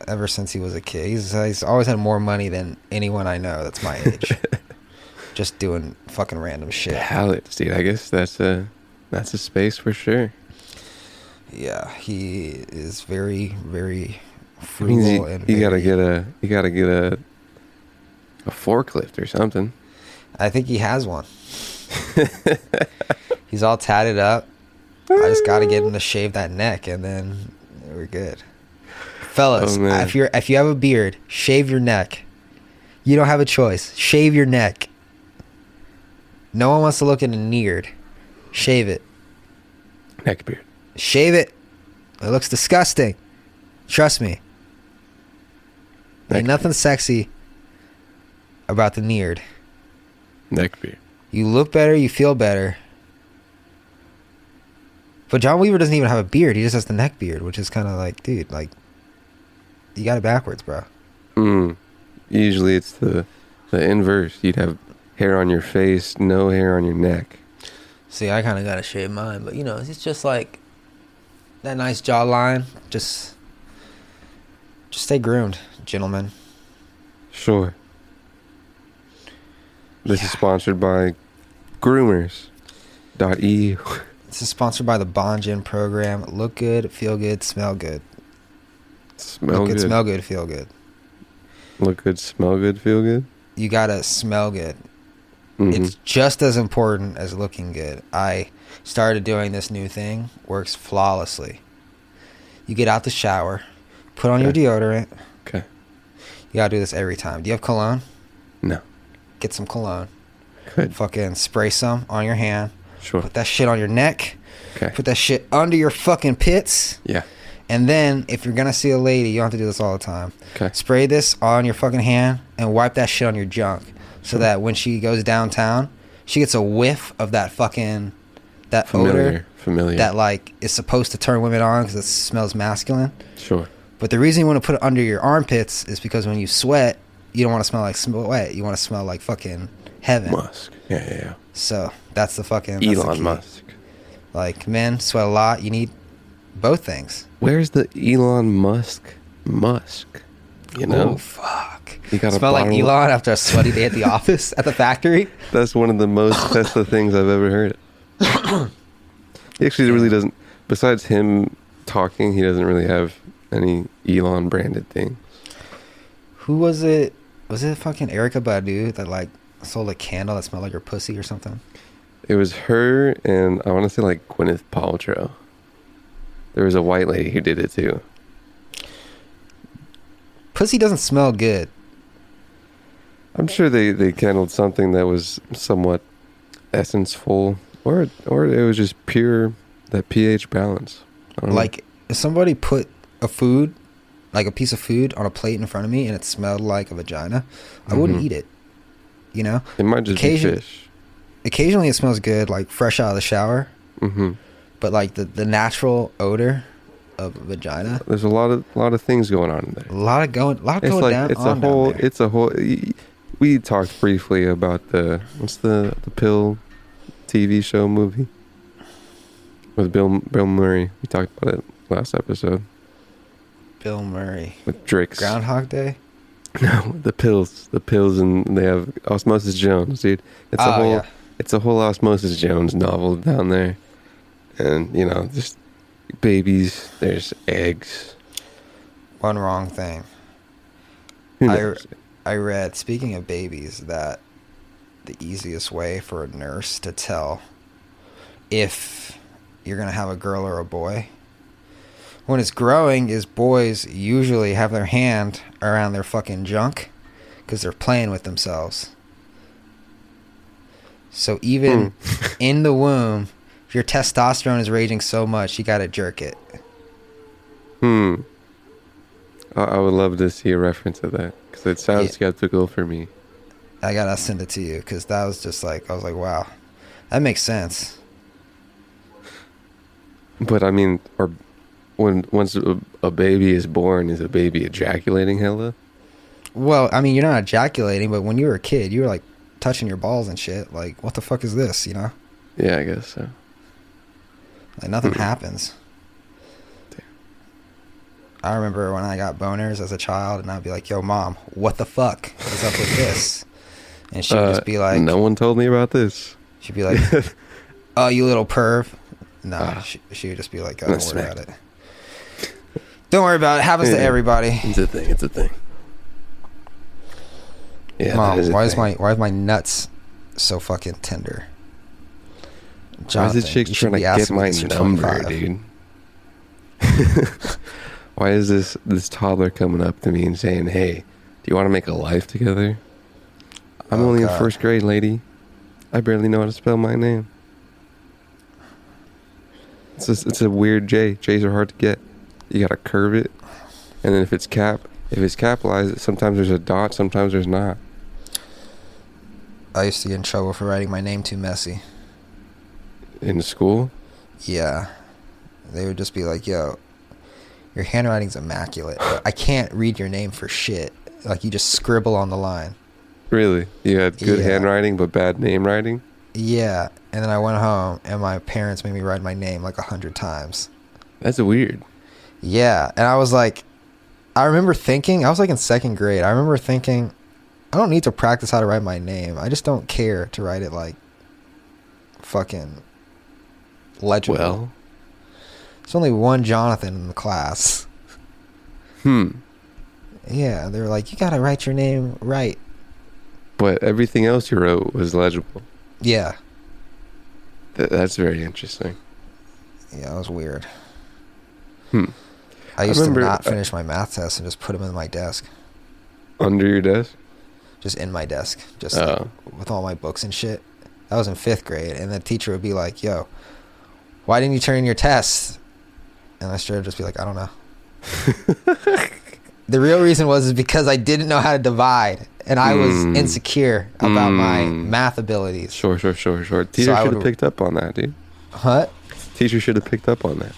Ever since he was a kid. He's always had more money than anyone I know that's my age. Just doing fucking random shit. Pallets, dude. I guess that's a space for sure. Yeah, he is very, very frugal and you gotta get a forklift or something. I think he has one. He's all tatted up. I just gotta get him to shave that neck, and then we're good. Fellas, if you have a beard, shave your neck. You don't have a choice. Shave your neck. No one wants to look at a neared. Shave it. Neck beard. Shave it. It looks disgusting. Trust me. Ain't nothing sexy about the neared. Neck beard. You look better, you feel better. But John Weaver doesn't even have a beard. He just has the neck beard, which is kind of like, dude, like, you got it backwards, bro. Usually it's the inverse. You'd have hair on your face, no hair on your neck. See, I kind of got to shave mine, but, you know, it's just like that nice jawline. Just stay groomed, gentlemen. Sure. This is sponsored by groomers.eu. This is sponsored by the Bongen program. Look good, feel good, smell good. Smell good. Smell good, feel good. Look good, smell good, feel good? You gotta smell good. It's just as important as looking good. I started doing this new thing. Works flawlessly. You get out the shower, put on your deodorant. Okay. You gotta do this every time. Do you have cologne? No. Get some cologne. Good. Fucking spray some on your hand. Sure. Put that shit on your neck. Okay. Put that shit under your fucking pits. Yeah. And then, if you're gonna see a lady, you don't have to do this all the time. Okay. Spray this on your fucking hand and wipe that shit on your junk. So that when she goes downtown, she gets a whiff of that fucking, that odor. Familiar. That, like, is supposed to turn women on because it smells masculine. Sure. But the reason you want to put it under your armpits is because when you sweat, you don't want to smell like sweat. You want to smell like fucking heaven. Musk. Yeah. So, that's the fucking... Elon Musk. Like, men sweat a lot. You need both things. Where's the Elon Musk? You know? Oh, fuck. You got smell like Elon after a sweaty day at the office, at the factory? That's one of the most Tesla things I've ever heard. He actually really doesn't, besides him talking, he doesn't really have any Elon branded things. Who was it? Was it fucking Erykah Badu that, like, sold a candle that smelled like her pussy or something? It was her and I want to say like Gwyneth Paltrow. There was a white lady who did it too. Pussy doesn't smell good. I'm sure they candled something that was somewhat essence-full, or it was just pure, that pH balance. I don't know. If somebody put a food, like a piece of food on a plate in front of me and it smelled like a vagina, I wouldn't eat it. You know? It might just be fish. Occasionally it smells good, like fresh out of the shower. Mm-hmm. But like the natural odor of a vagina. There's a lot of things going on in there. A lot going down. It's a whole. We talked briefly about the pill TV show movie with Bill Murray. We talked about it last episode. Bill Murray with Drix. Groundhog Day. No, the pills, and they have Osmosis Jones, dude. It's a whole Osmosis Jones novel down there, and you know, just babies. There's eggs. One wrong thing. Who knows? I read, speaking of babies, that the easiest way for a nurse to tell if you're going to have a girl or a boy when it's growing is boys usually have their hand around their fucking junk because they're playing with themselves. So even in the womb, if your testosterone is raging so much, you got to jerk it. I would love to see a reference of that because it sounds skeptical for me. I gotta send it to you because that was just like, I was like, wow, that makes sense. But I mean, once a baby is born, is a baby ejaculating hella? Well, I mean, you're not ejaculating, but when you were a kid, you were like touching your balls and shit. Like, what the fuck is this, you know? Yeah, I guess so. Like, nothing happens. Damn. I remember when I got boners as a child, and I'd be like, yo, mom, what the fuck is up with this? And she would just be like... No one told me about this. She'd be like, oh, you little perv. No, she would just be like, oh, don't worry about it. Don't worry about it. It happens to everybody. It's a thing. It's a thing. Yeah, Mom, why is my nuts so fucking tender? Jonathan, why is the chick trying to get my number, dude? Why is this toddler coming up to me and saying, hey, do you want to make a life together? I'm only in first grade, lady. I barely know how to spell my name. It's a weird J. J's are hard to get. You gotta curve it. And then if it's capitalized, sometimes there's a dot, sometimes there's not. I used to get in trouble for writing my name too messy. In school? Yeah. They would just be like, yo, your handwriting's immaculate. I can't read your name for shit. Like, you just scribble on the line. Really? You had good handwriting but bad name writing? Yeah. And then I went home and my parents made me write my name like 100 times. That's weird. Yeah. And I was like, I remember thinking, I was like in second grade. I remember thinking, I don't need to practice how to write my name. I just don't care to write it like fucking legible. Well, there's only one Jonathan in the class. Yeah, they were like, you gotta write your name right. But everything else you wrote was legible. Yeah. That's very interesting. Yeah, it was weird. I used to not finish my math tests and just put them in my desk. Under your desk? Just in my desk. Just like, with all my books and shit. That was in 5th grade. And the teacher would be like, yo, why didn't you turn in your tests? And I straight up just be like, I don't know. The real reason was because I didn't know how to divide. And I was insecure about my math abilities. Sure. Teacher should have picked up on that, dude. What? Teacher should have picked up on that.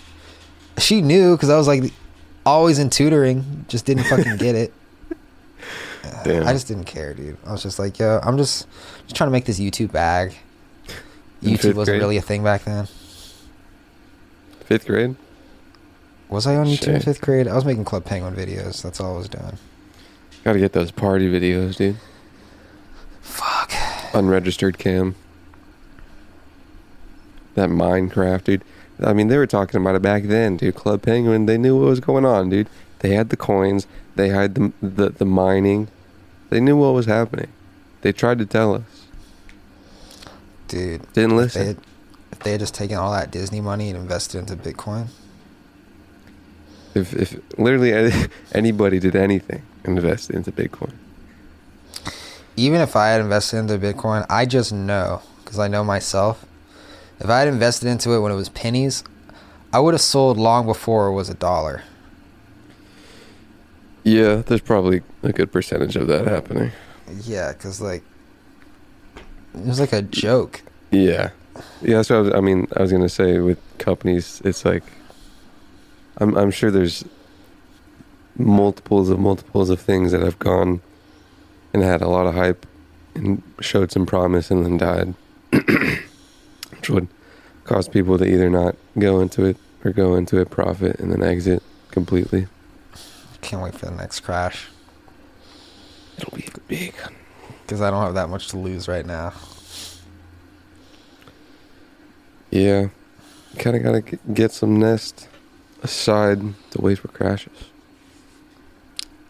She knew because I was like always in tutoring. Just didn't fucking get it. Damn. I just didn't care, dude. I was just like, yo, I'm just trying to make this YouTube bag. YouTube wasn't really a thing back then. 5th grade? Was I on YouTube in 5th grade? I was making Club Penguin videos. That's all I was doing. Gotta get those party videos, dude. Fuck. Unregistered cam. That Minecraft, dude. I mean, they were talking about it back then, dude. Club Penguin, they knew what was going on, dude. They had the coins. They had the mining. They knew what was happening. They tried to tell us. Dude. Didn't listen. If they had just taken all that Disney money and invested into Bitcoin. If literally anybody did anything, invested into Bitcoin. Even if I had invested into Bitcoin, I just know, because I know myself, if I had invested into it when it was pennies, I would have sold long before it was $1. Yeah, there's probably a good percentage of that happening. Yeah, because like, it was like a joke. Yeah. That's what I was going to say with companies, it's like, I'm sure there's multiples of things that have gone and had a lot of hype and showed some promise and then died, which would cause people to either not go into it or go into it, profit, and then exit completely. Can't wait for the next crash. It'll be big. Because I don't have that much to lose right now. Yeah. Kind of got to get some nest aside to wait for crashes.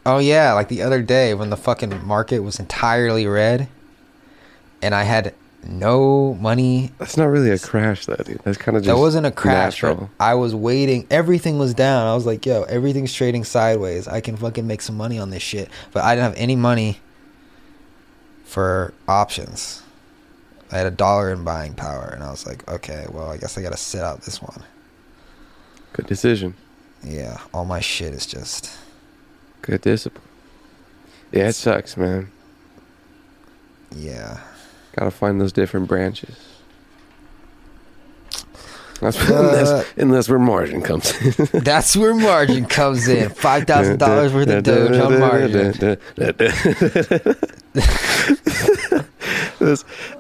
Oh yeah, like the other day when the fucking market was entirely red, and I had no money. That's not really a crash, though, dude. That's kind of just that wasn't a crash. natural. I was waiting. Everything was down. I was like, yo, everything's trading sideways. I can fucking make some money on this shit. But I didn't have any money for options. I had $1 in buying power, and I was like, okay, well, I guess I gotta sit out this one. Good decision. Yeah, all my shit is just good discipline. Yeah, it sucks, man. Yeah. Gotta find those different branches. Unless where margin comes in. That's where margin comes in. $5,000 worth of Doge on margin.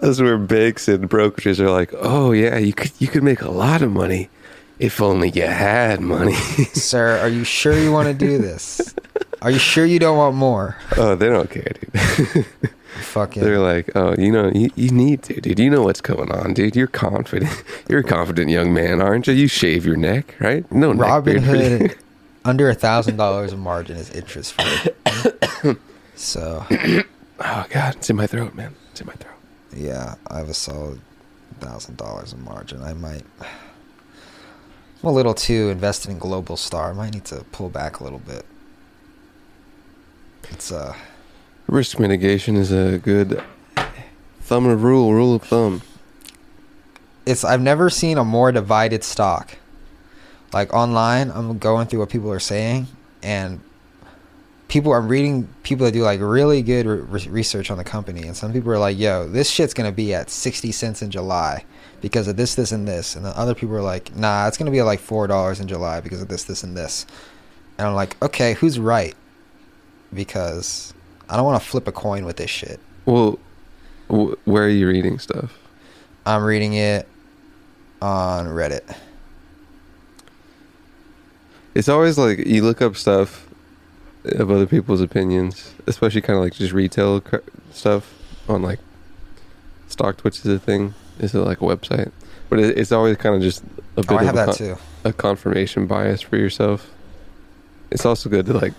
That's where banks and brokerages are like, oh yeah, you could make a lot of money if only you had money. Sir, are you sure you want to do this? Are you sure you don't want more? Oh, they don't care, dude. Fucking. They're like, oh, you need to, dude. You know what's going on, dude. You're confident. You're a confident young man, aren't you? You shave your neck, right? No neck beard for you. Robinhood, under $1,000 of margin is interest free. So. Oh God, it's in my throat, man. It's in my throat. Yeah, I have a solid $1,000 in margin. I'm a little too invested in Global Star. I might need to pull back a little bit. It's risk mitigation is a good rule of thumb. I've never seen a more divided stock. Like online, I'm going through what people are saying, and I'm reading people that do like really good research on the company, and some people are like, yo, this shit's gonna be at 60 cents in July because of this, and this, and the other people are like, nah, it's gonna be at like $4 in July because of this, and this. And I'm like, okay, who's right? Because I don't want to flip a coin with this shit. Well, where are you reading stuff? I'm reading it on Reddit. It's always like you look up stuff of other people's opinions, especially kind of like just retail stuff on like StockTwits is a thing. Is it like a website? But it's always kind of just a bit I have that too. A confirmation bias for yourself. It's also good to like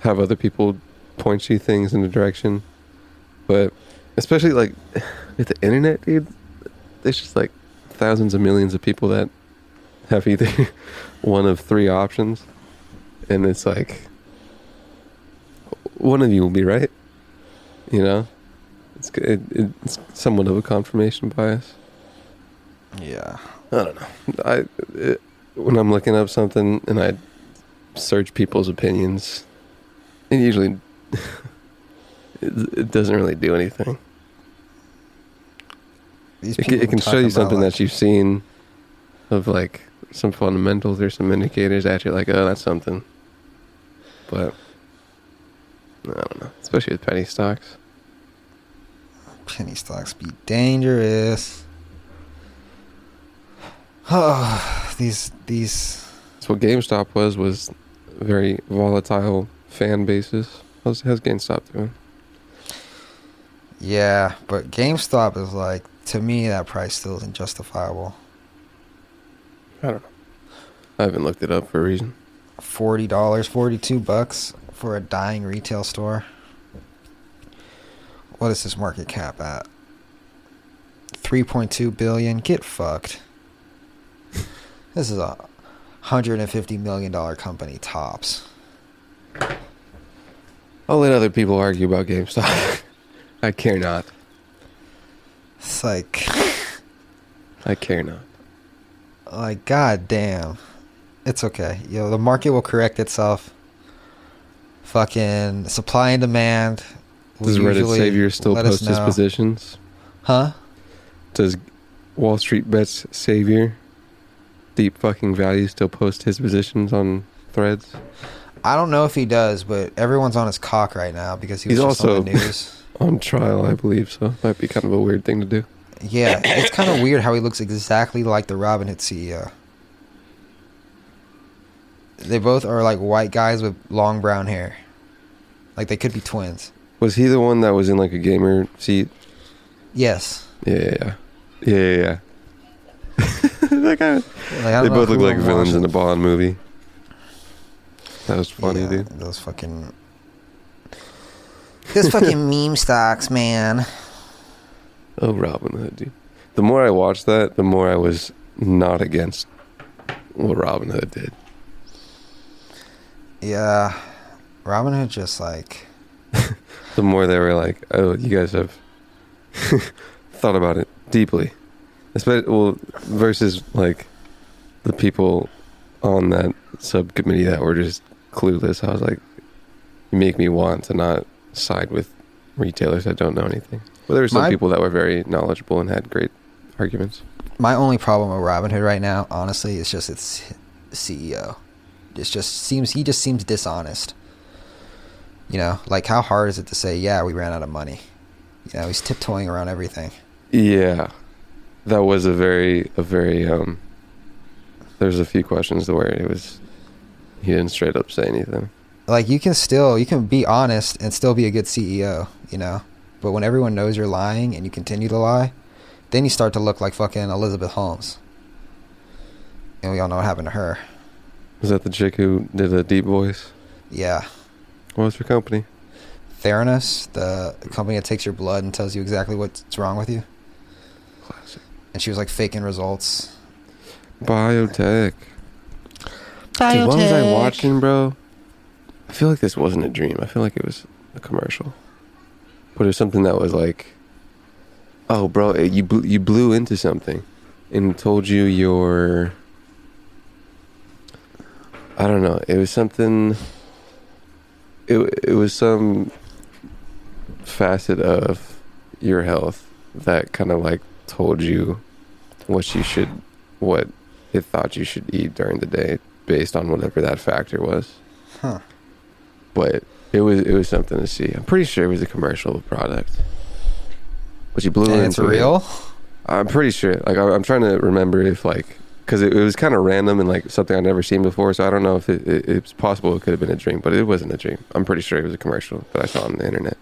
have other people point you things in a direction, but especially like with the internet, dude, there's just like thousands of millions of people that have either one of three options, and it's like one of you will be right, you know. It's somewhat of a confirmation bias. Yeah, I don't know. When I'm looking up something and I search people's opinions, it usually it doesn't really do anything. It can show you something that you've seen of like some fundamentals or some indicators that you're like, oh, that's something. But I don't know, especially with penny stocks. Penny stocks be dangerous. Oh, these. That's what GameStop was a very volatile fan basis. How's GameStop doing? Yeah, but GameStop is like, to me, that price still isn't justifiable. I don't know. I haven't looked it up for a reason. $40, $42 for a dying retail store. What is this market cap at? 3.2 billion. Get fucked. This is a $150 million company tops. I'll let other people argue about GameStop. I care not. It's like, I care not. Like, god damn. It's okay. Yo, the market will correct itself. Fucking supply and demand. Does Reddit Savior still post his positions? Huh? Does Wall Street Bets Savior, Deep Fucking Value, still post his positions on threads? I don't know if he does, but everyone's on his cock right now because he's just also on the news. On trial, I believe, so might be kind of a weird thing to do. Yeah, it's kind of weird how he looks exactly like the Robinhood CEO. They both are like white guys with long brown hair. Like they could be twins. Was he the one that was in like a gamer seat? Yes. Yeah. That guy. They both look like villains in a Bond movie. That was funny, dude. Those fucking meme stocks, man. Oh, Robin Hood, dude. The more I watched that, the more I was not against what Robin Hood did. Yeah. Robin Hood just like... The more they were like, oh, you guys have thought about it deeply. Well, versus like the people on that subcommittee that were just clueless. I was like, you make me want to not side with retailers that don't know anything. But there were some people that were very knowledgeable and had great arguments. My only problem with Robinhood right now, honestly, is just its CEO. He just seems dishonest. You know, like how hard is it to say, yeah, we ran out of money? You know, he's tiptoeing around everything. Yeah, that was a very. There's a few questions where he didn't straight up say anything. Like you can be honest and still be a good CEO, you know. But when everyone knows you're lying and you continue to lie, then you start to look like fucking Elizabeth Holmes. And we all know what happened to her. Was that the chick who did a deep voice? Yeah. What was her company? Theranos, the company that takes your blood and tells you exactly what's wrong with you. Classic. And she was like faking results. Biotech. Dude, what was I watching, bro? I feel like this wasn't a dream. I feel like it was a commercial. But it was something that was like, oh, bro, you blew into something and told you your... I don't know. It was something... It was some facet of your health that kind of like told you what it thought you should eat during the day based on whatever that factor was. Huh. But it was something to see. I'm pretty sure it was a commercial product. But you blew into it. It's real? I'm pretty sure. Like I'm trying to remember if like, because it was kind of random and like something I'd never seen before, so I don't know if it's possible it could have been a dream, but it wasn't a dream. I'm pretty sure it was a commercial that I saw on the internet.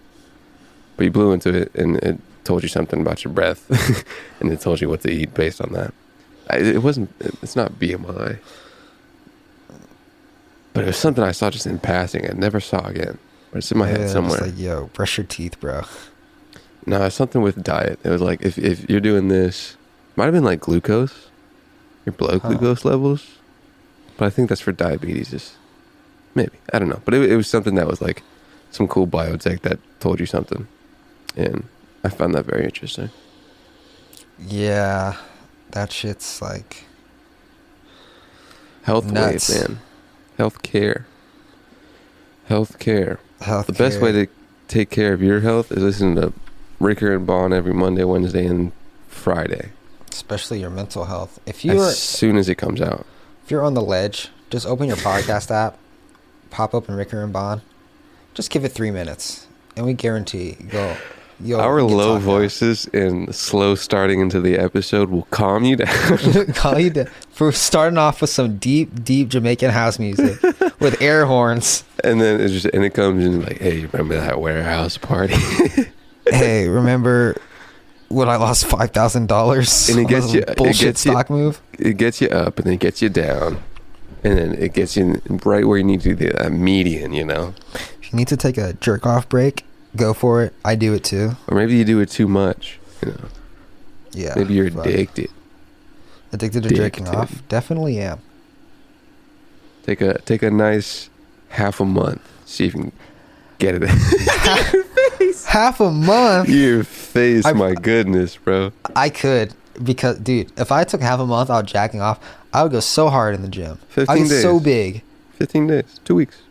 But you blew into it and it told you something about your breath and it told you what to eat based on that. It's not BMI. But it was something I saw just in passing and never saw again. But it's in my head somewhere. It's like, yo, brush your teeth, bro. No, it's something with diet. It was like, if you're doing this, might have been like glucose. Your blood glucose levels, but I think that's for diabetes. Maybe, I don't know, but it was something that was like some cool biotech that told you something, and I found that very interesting. Yeah, that shit's like health nuts. wave, man. Healthcare. The best way to take care of your health is listening to Ricker and Bond every Monday, Wednesday, and Friday. Especially your mental health. As soon as it comes out. If you're on the ledge, just open your podcast app, pop open Ricker and Bond, just give it 3 minutes, and we guarantee our low voices and slow starting into the episode will calm you down. Calm you down. We're starting off with some deep Jamaican house music with air horns, and then it comes in like, hey, remember that warehouse party? Hey, remember when I lost $5,000? And it gets you bullshit stock move. It gets you up and then it gets you down, and then it gets you right where you need to be, that median. You know. If you need to take a jerk off break, go for it. I do it too. Or maybe you do it too much. You know. Yeah. Maybe you're addicted. Addicted to jerking off? Definitely am. Take a nice half a month. See if you can get it. Half a month? Your face, my goodness, bro. I could, because, dude, if I took half a month out jacking off, I would go so hard in the gym. 15 days. So big. 15 days. 2 weeks.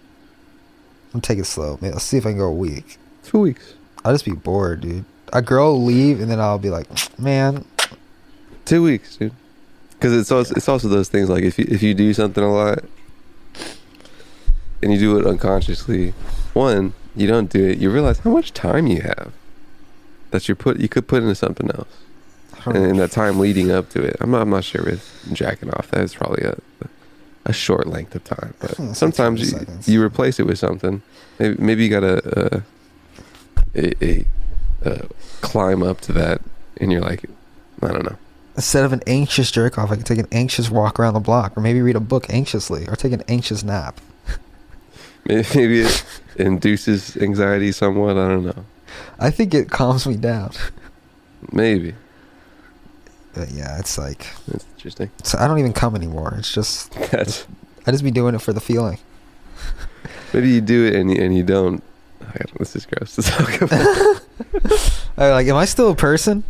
I'm taking it slow. Man, let's see if I can go a week. 2 weeks. I'll just be bored, dude. A girl will leave, and then I'll be like, man. 2 weeks, dude. Because it's also those things, like, if you do something a lot, and you do it unconsciously, one, you don't do it, you realize how much time you have that you could put into something else, and that time leading up to it. I'm not sure with jacking off. That is probably a short length of time, but sometimes you replace it with something. Maybe you gotta climb up to that, and you're like, I don't know. Instead of an anxious jerk off, I can take an anxious walk around the block, or maybe read a book anxiously, or take an anxious nap. Maybe it induces anxiety somewhat. I don't know. I think it calms me down. Maybe. But yeah, it's like... That's interesting. So I don't even come anymore. It's just... I just be doing it for the feeling. Maybe you do it and you don't. This is gross to talk about. Like, am I still a person?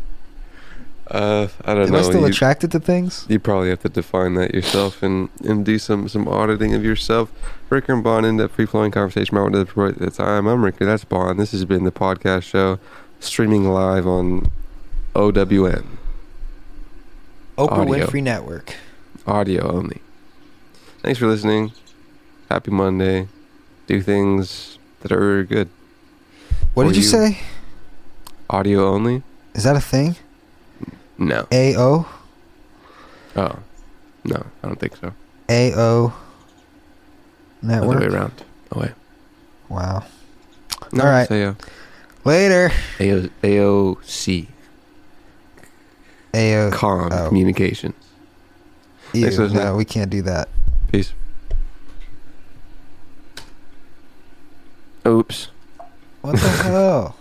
I don't know. Am I still attracted to things? You probably have to define that yourself and do some auditing of yourself. Ricker and Bond, in-depth free-flowing conversation about Detroit. I'm Ricker. That's Bond. This has been the podcast show, streaming live on OWN. Oprah Audio. Winfrey Network. Audio only. Thanks for listening. Happy Monday. Do things that are good. What did you say? Audio only? Is that a thing? No. AO? Oh. No, I don't think so. AO Network? Other way around. Oh, wait. Wow. No, all right. It's AO. Later. AOC. AO. Communications. Ew, no, we can't do that. Peace. Oops. What the hell?